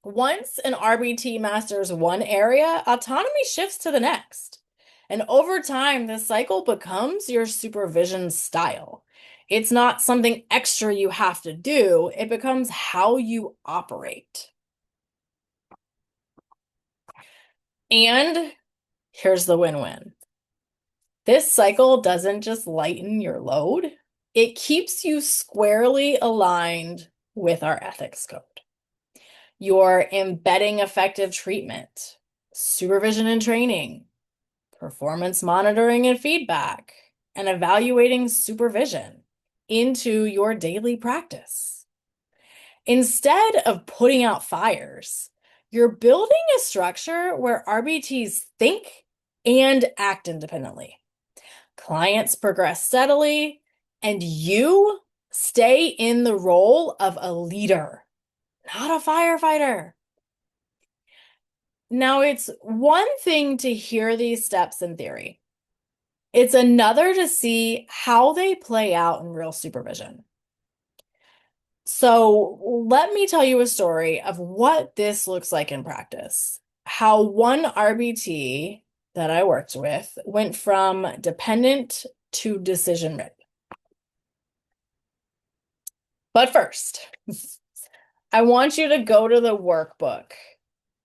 Once an RBT masters one area, autonomy shifts to the next. And over time, this cycle becomes your supervision style. It's not something extra you have to do, it becomes how you operate. And here's the win-win. This cycle doesn't just lighten your load, it keeps you squarely aligned with our ethics code. You're embedding effective treatment, supervision and training, performance monitoring and feedback, and evaluating supervision into your daily practice. Instead of putting out fires, you're building a structure where RBTs think and act independently. Clients progress steadily, and you stay in the role of a leader, not a firefighter. Now, it's one thing to hear these steps in theory. It's another to see how they play out in real supervision. So let me tell you a story of what this looks like in practice. How one RBT that I worked with went from dependent to decision ready. But first, I want you to go to the workbook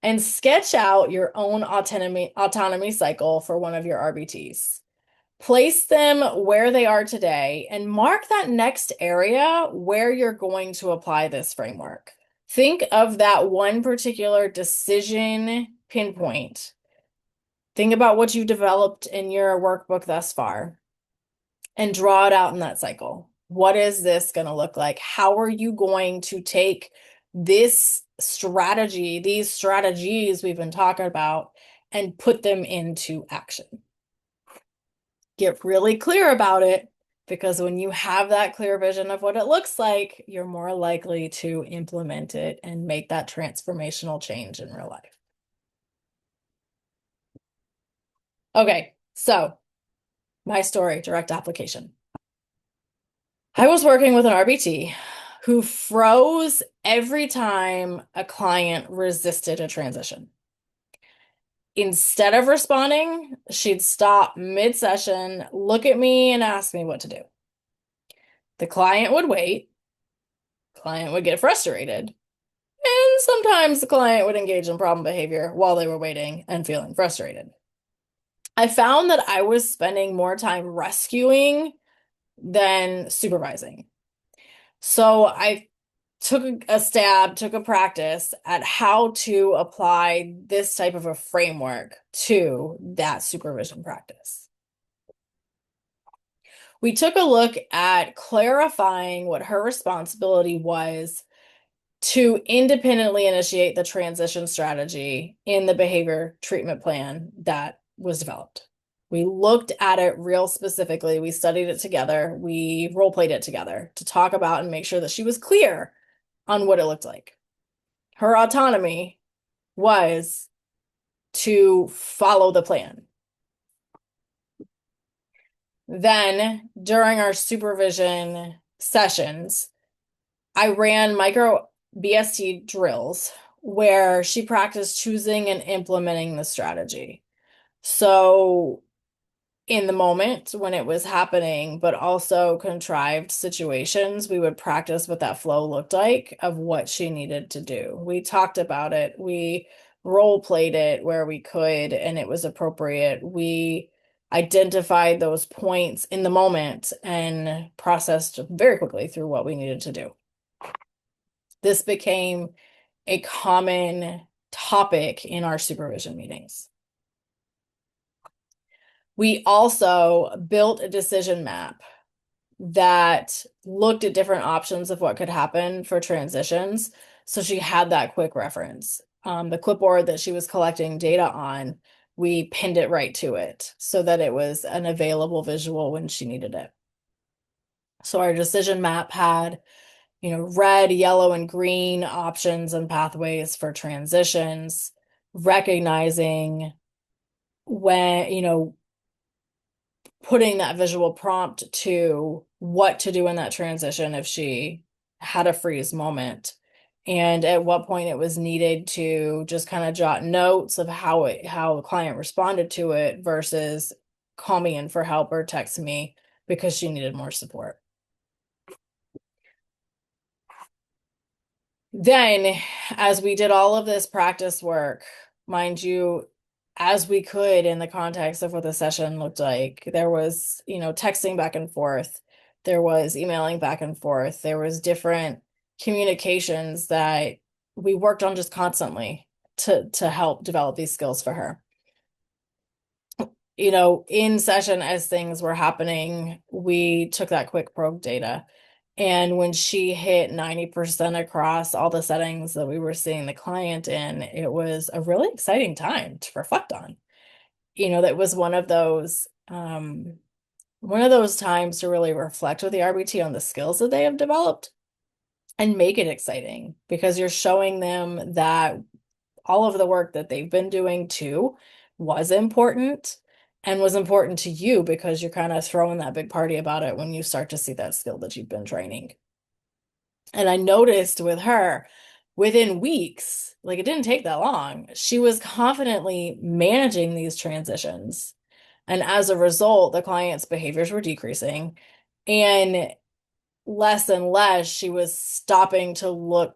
and sketch out your own autonomy cycle for one of your RBTs. Place them where they are today and mark that next area where you're going to apply this framework. Think of that one particular decision pinpoint. Think about what you developed in your workbook thus far and draw it out in that cycle. What is this going to look like? How are you going to take this strategy, these strategies we've been talking about, and put them into action? Get really clear about it, because when you have that clear vision of what it looks like, you're more likely to implement it and make that transformational change in real life. Okay, so my story, direct application. I was working with an RBT who froze every time a client resisted a transition. Instead of responding, she'd stop mid-session, look at me, and ask me what to do. The client would wait, client would get frustrated, and sometimes the client would engage in problem behavior while they were waiting and feeling frustrated. I found that I was spending more time rescuing than supervising. So I took a practice at how to apply this type of a framework to that supervision practice. We took a look at clarifying what her responsibility was to independently initiate the transition strategy in the behavior treatment plan that was developed. We looked at it real specifically. We studied it together. We role played it together to talk about and make sure that she was clear on what it looked like. Her autonomy was to follow the plan. Then, during our supervision sessions, I ran micro BST drills where she practiced choosing and implementing the strategy. So in the moment when it was happening, but also contrived situations, we would practice what that flow looked like of what she needed to do. We talked about it. We role played it where we could, and it was appropriate. We identified those points in the moment and processed very quickly through what we needed to do. This became a common topic in our supervision meetings. We also built a decision map that looked at different options of what could happen for transitions. So she had that quick reference. The clipboard that she was collecting data on, we pinned it right to it so that it was an available visual when she needed it. So our decision map had, red, yellow, and green options and pathways for transitions, recognizing when, putting that visual prompt to what to do in that transition if she had a freeze moment, and at what point it was needed to just kind of jot notes of how the client responded to it versus call me in for help or text me because she needed more support. Then, as we did all of this practice work, mind you, as we could in the context of what the session looked like, there was, texting back and forth, there was emailing back and forth, there was different communications that we worked on just constantly to help develop these skills for her. In session as things were happening, we took that quick probe data. And when she hit 90% across all the settings that we were seeing the client in, it was a really exciting time to reflect on. That was one of those times to really reflect with the RBT on the skills that they have developed and make it exciting, because you're showing them that all of the work that they've been doing too was important and was important to you, because you're kind of throwing that big party about it when you start to see that skill that you've been training. And I noticed with her, within weeks, like it didn't take that long, she was confidently managing these transitions. And as a result, the client's behaviors were decreasing. And less and less, she was stopping to look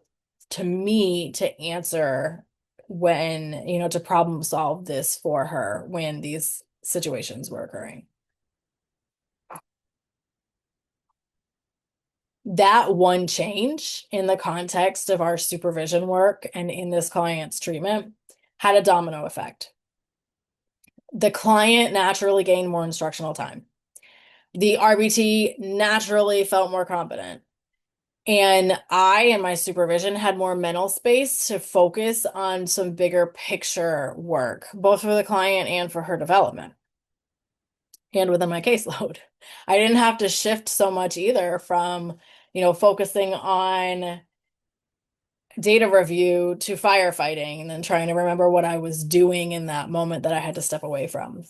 to me to answer when, to problem solve this for her when these situations were occurring. That one change in the context of our supervision work and in this client's treatment had a domino effect. The client naturally gained more instructional time. The RBT naturally felt more competent. And I and my supervision had more mental space to focus on some bigger picture work, both for the client and for her development and within my caseload. I didn't have to shift so much either from, focusing on data review to firefighting and then trying to remember what I was doing in that moment that I had to step away from.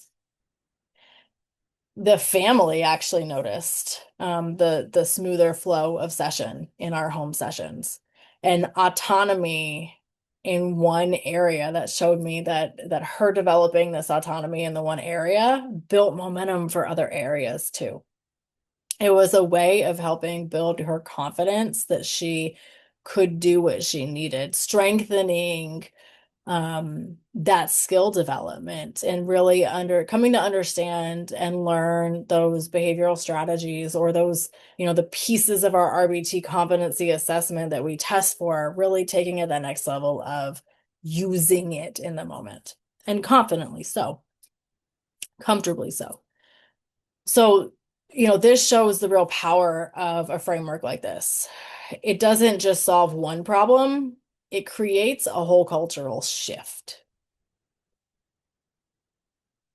The family actually noticed the smoother flow of session in our home sessions, and autonomy in one area that showed me that her developing this autonomy in the one area built momentum for other areas too. It was a way of helping build her confidence that she could do what she needed, strengthening that skill development and really coming to understand and learn those behavioral strategies, or those, the pieces of our RBT competency assessment that we test for, really taking it that next level of using it in the moment, and confidently so, comfortably so. So, this shows the real power of a framework like this. It doesn't just solve one problem, it creates a whole cultural shift.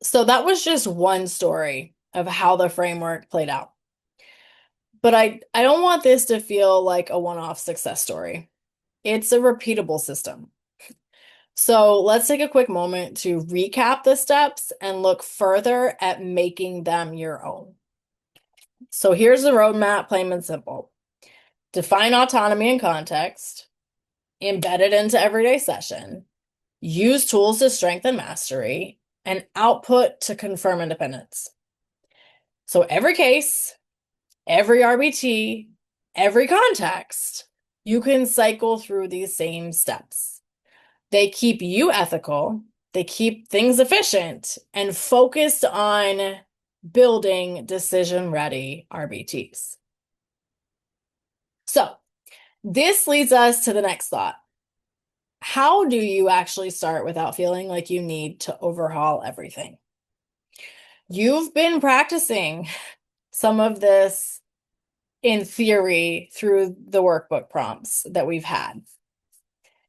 So that was just one story of how the framework played out. But I don't want this to feel like a one-off success story. It's a repeatable system. So let's take a quick moment to recap the steps and look further at making them your own. So here's the roadmap, plain and simple. Define autonomy and context, embed it into everyday session, use tools to strengthen mastery, and output to confirm independence. So every case, every RBT, every context, you can cycle through these same steps. They keep you ethical, they keep things efficient, and focused on building decision-ready RBTs. So this leads us to the next thought. How do you actually start without feeling like you need to overhaul everything? You've been practicing some of this in theory through the workbook prompts that we've had.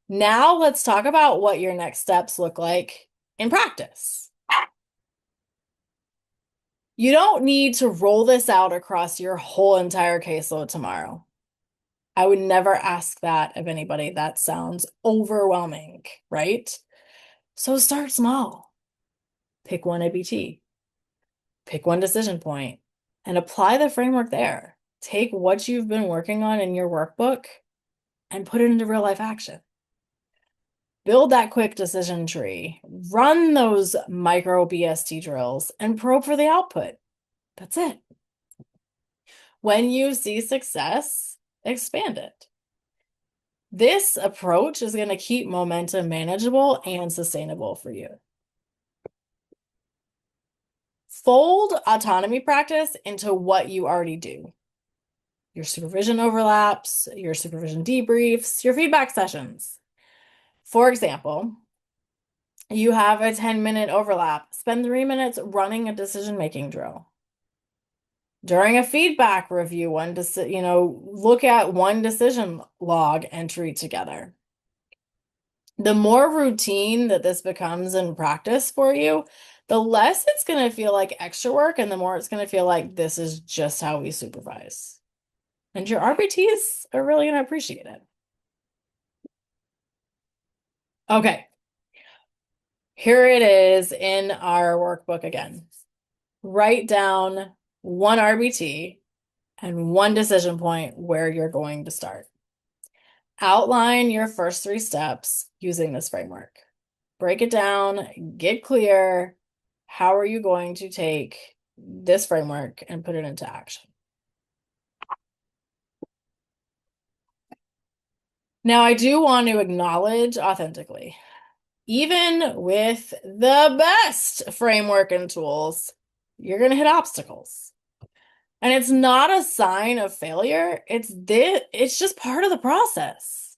Now let's talk about what your next steps look like in practice. You don't need to roll this out across your whole entire caseload tomorrow. I would never ask that of anybody. That sounds overwhelming, right? So start small. Pick one RBT, pick one decision point, and apply the framework there. Take what you've been working on in your workbook and put it into real life action. Build that quick decision tree, run those micro BST drills, and probe for the output. That's it. When you see success, expand it. This approach is going to keep momentum manageable and sustainable for you. Fold autonomy practice into what you already do. Your supervision overlaps, your supervision debriefs, your feedback sessions. For example, you have a 10-minute overlap. Spend 3 minutes running a decision-making drill. During a feedback review, look at one decision log entry together. The more routine that this becomes in practice for you, the less it's going to feel like extra work and the more it's going to feel like this is just how we supervise. And your RBTs are really going to appreciate it. Okay. Here it is in our workbook again. Write down one RBT and one decision point where you're going to start. Outline your first 3 steps using this framework. Break it down, get clear. How are you going to take this framework and put it into action? Now, I do want to acknowledge authentically, even with the best framework and tools, you're going to hit obstacles. And it's not a sign of failure. It's just part of the process.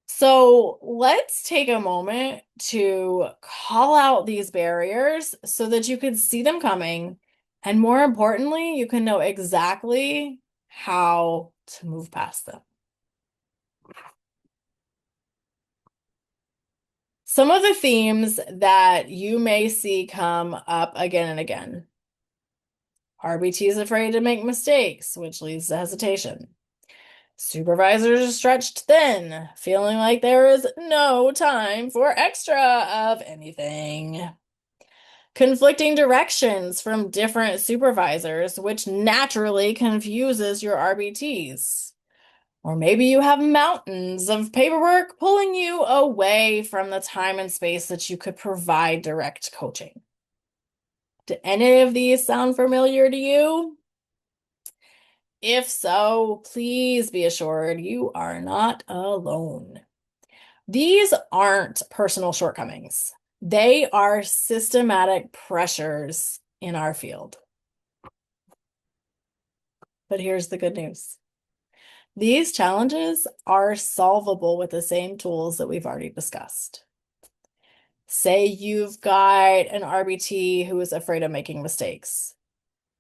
So let's take a moment to call out these barriers so that you can see them coming. And more importantly, you can know exactly how to move past them. Some of the themes that you may see come up again and again. RBT is afraid to make mistakes, which leads to hesitation. Supervisors are stretched thin, feeling like there is no time for extra of anything. Conflicting directions from different supervisors, which naturally confuses your RBTs. Or maybe you have mountains of paperwork pulling you away from the time and space that you could provide direct coaching. Do any of these sound familiar to you? If so, please be assured you are not alone. These aren't personal shortcomings. They are systematic pressures in our field. But here's the good news. These challenges are solvable with the same tools that we've already discussed. Say you've got an RBT who is afraid of making mistakes.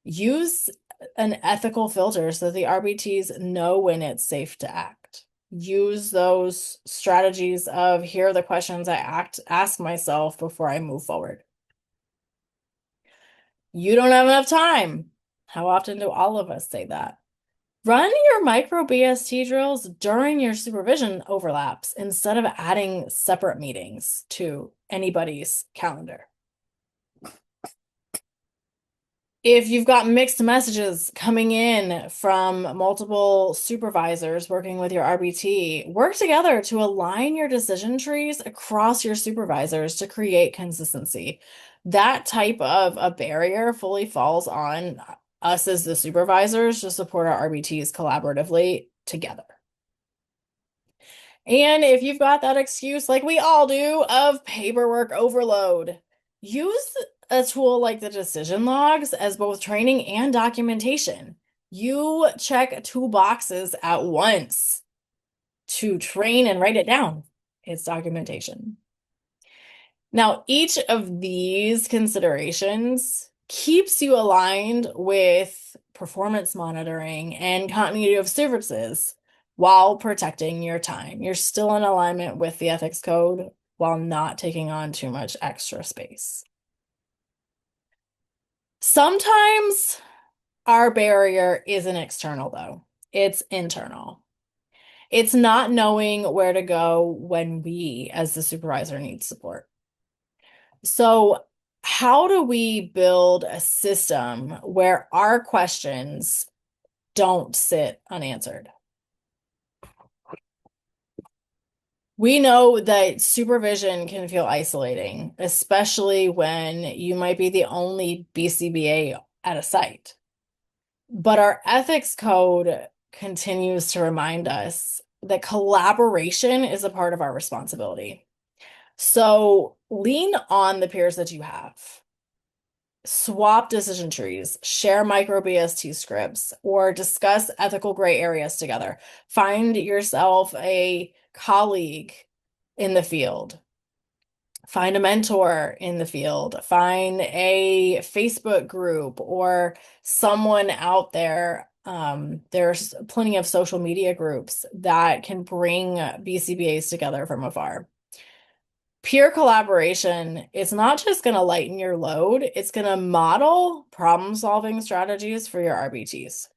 Use an ethical filter so the RBTs know when it's safe to act. Use those strategies of here are the questions I ask myself before I move forward. You don't have enough time. How often do all of us say that? Run your micro BST drills during your supervision overlaps instead of adding separate meetings to anybody's calendar. If you've got mixed messages coming in from multiple supervisors working with your RBT, work together to align your decision trees across your supervisors to create consistency. That type of a barrier fully falls on us as the supervisors to support our RBTs collaboratively together. And if you've got that excuse, like we all do, of paperwork overload, use a tool like the decision logs as both training and documentation. You check two boxes at once to train and write it down. It's documentation. Now, each of these considerations keeps you aligned with performance monitoring and continuity of services while protecting your time. You're still in alignment with the ethics code while not taking on too much extra space. Sometimes our barrier isn't external, though. It's internal. It's not knowing where to go when we, as the supervisor, need support. So, how do we build a system where our questions don't sit unanswered? We know that supervision can feel isolating, especially when you might be the only BCBA at a site. But our ethics code continues to remind us that collaboration is a part of our responsibility. So lean on the peers that you have. Swap decision trees, share micro BST scripts, or discuss ethical gray areas together. Find yourself a colleague in the field. Find a mentor in the field. Find a Facebook group or someone out there. There's plenty of social media groups that can bring BCBAs together from afar. Peer collaboration is not just going to lighten your load, it's going to model problem-solving strategies for your RBTs.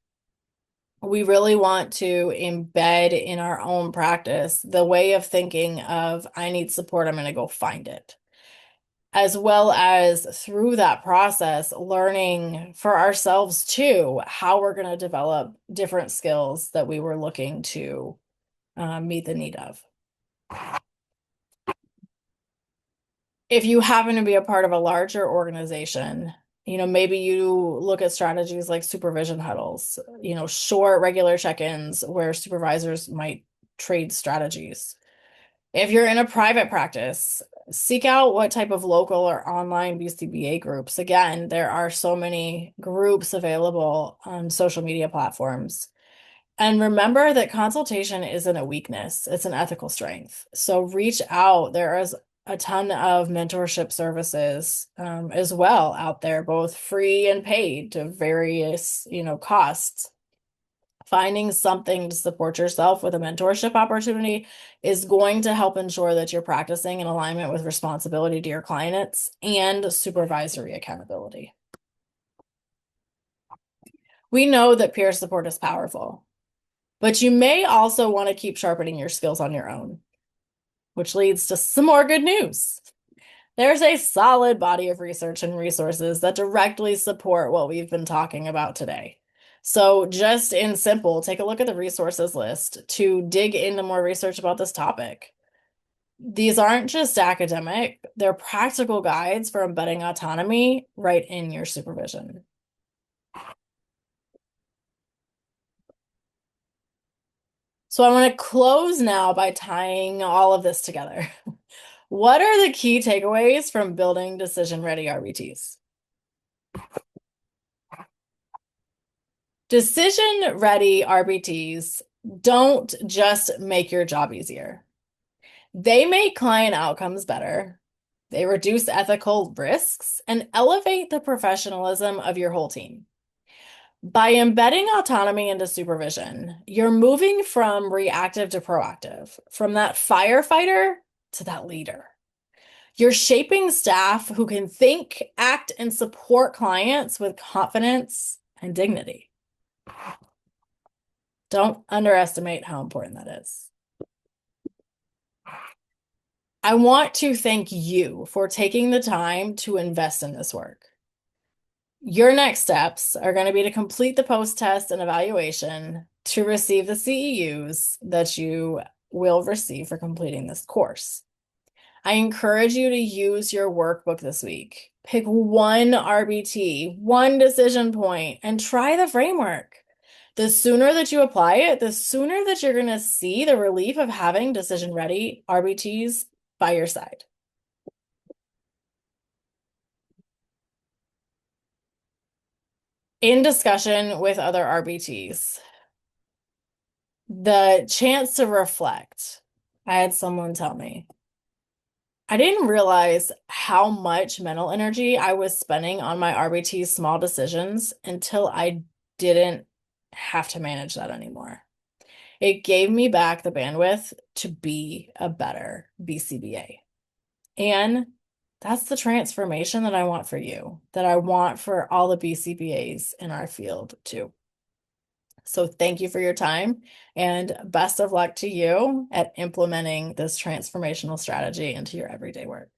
We really want to embed in our own practice the way of thinking of, I need support, I'm going to go find it. As well as through that process, learning for ourselves too, how we're going to develop different skills that we were looking to meet the need of. If you happen to be a part of a larger organization, maybe you look at strategies like supervision huddles, short, regular check-ins where supervisors might trade strategies. If you're in a private practice, seek out what type of local or online BCBA groups. Again, there are so many groups available on social media platforms. And remember that consultation isn't a weakness, it's an ethical strength. So reach out. There is a ton of mentorship services as well out there, both free and paid to various, costs. Finding something to support yourself with a mentorship opportunity is going to help ensure that you're practicing in alignment with responsibility to your clients and supervisory accountability. We know that peer support is powerful, but you may also want to keep sharpening your skills on your own, which leads to some more good news. There's a solid body of research and resources that directly support what we've been talking about today. So just in simple, take a look at the resources list to dig into more research about this topic. These aren't just academic, they're practical guides for embedding autonomy right in your supervision. So I want to close now by tying all of this together. What are the key takeaways from building decision-ready RBTs? Decision-ready RBTs don't just make your job easier. They make client outcomes better. They reduce ethical risks and elevate the professionalism of your whole team. By embedding autonomy into supervision, you're moving from reactive to proactive, from that firefighter to that leader. You're shaping staff who can think, act, and support clients with confidence and dignity. Don't underestimate how important that is. I want to thank you for taking the time to invest in this work. Your next steps are going to be to complete the post-test and evaluation to receive the CEUs that you will receive for completing this course. I encourage you to use your workbook this week. Pick one RBT, one decision point, and try the framework. The sooner that you apply it, the sooner that you're going to see the relief of having decision-ready RBTs by your side. In discussion with other RBTs, the chance to reflect. I had someone tell me, I didn't realize how much mental energy I was spending on my RBT small decisions until I didn't have to manage that anymore. It gave me back the bandwidth to be a better BCBA. And that's the transformation that I want for you, that I want for all the BCBAs in our field too. So thank you for your time and best of luck to you at implementing this transformational strategy into your everyday work.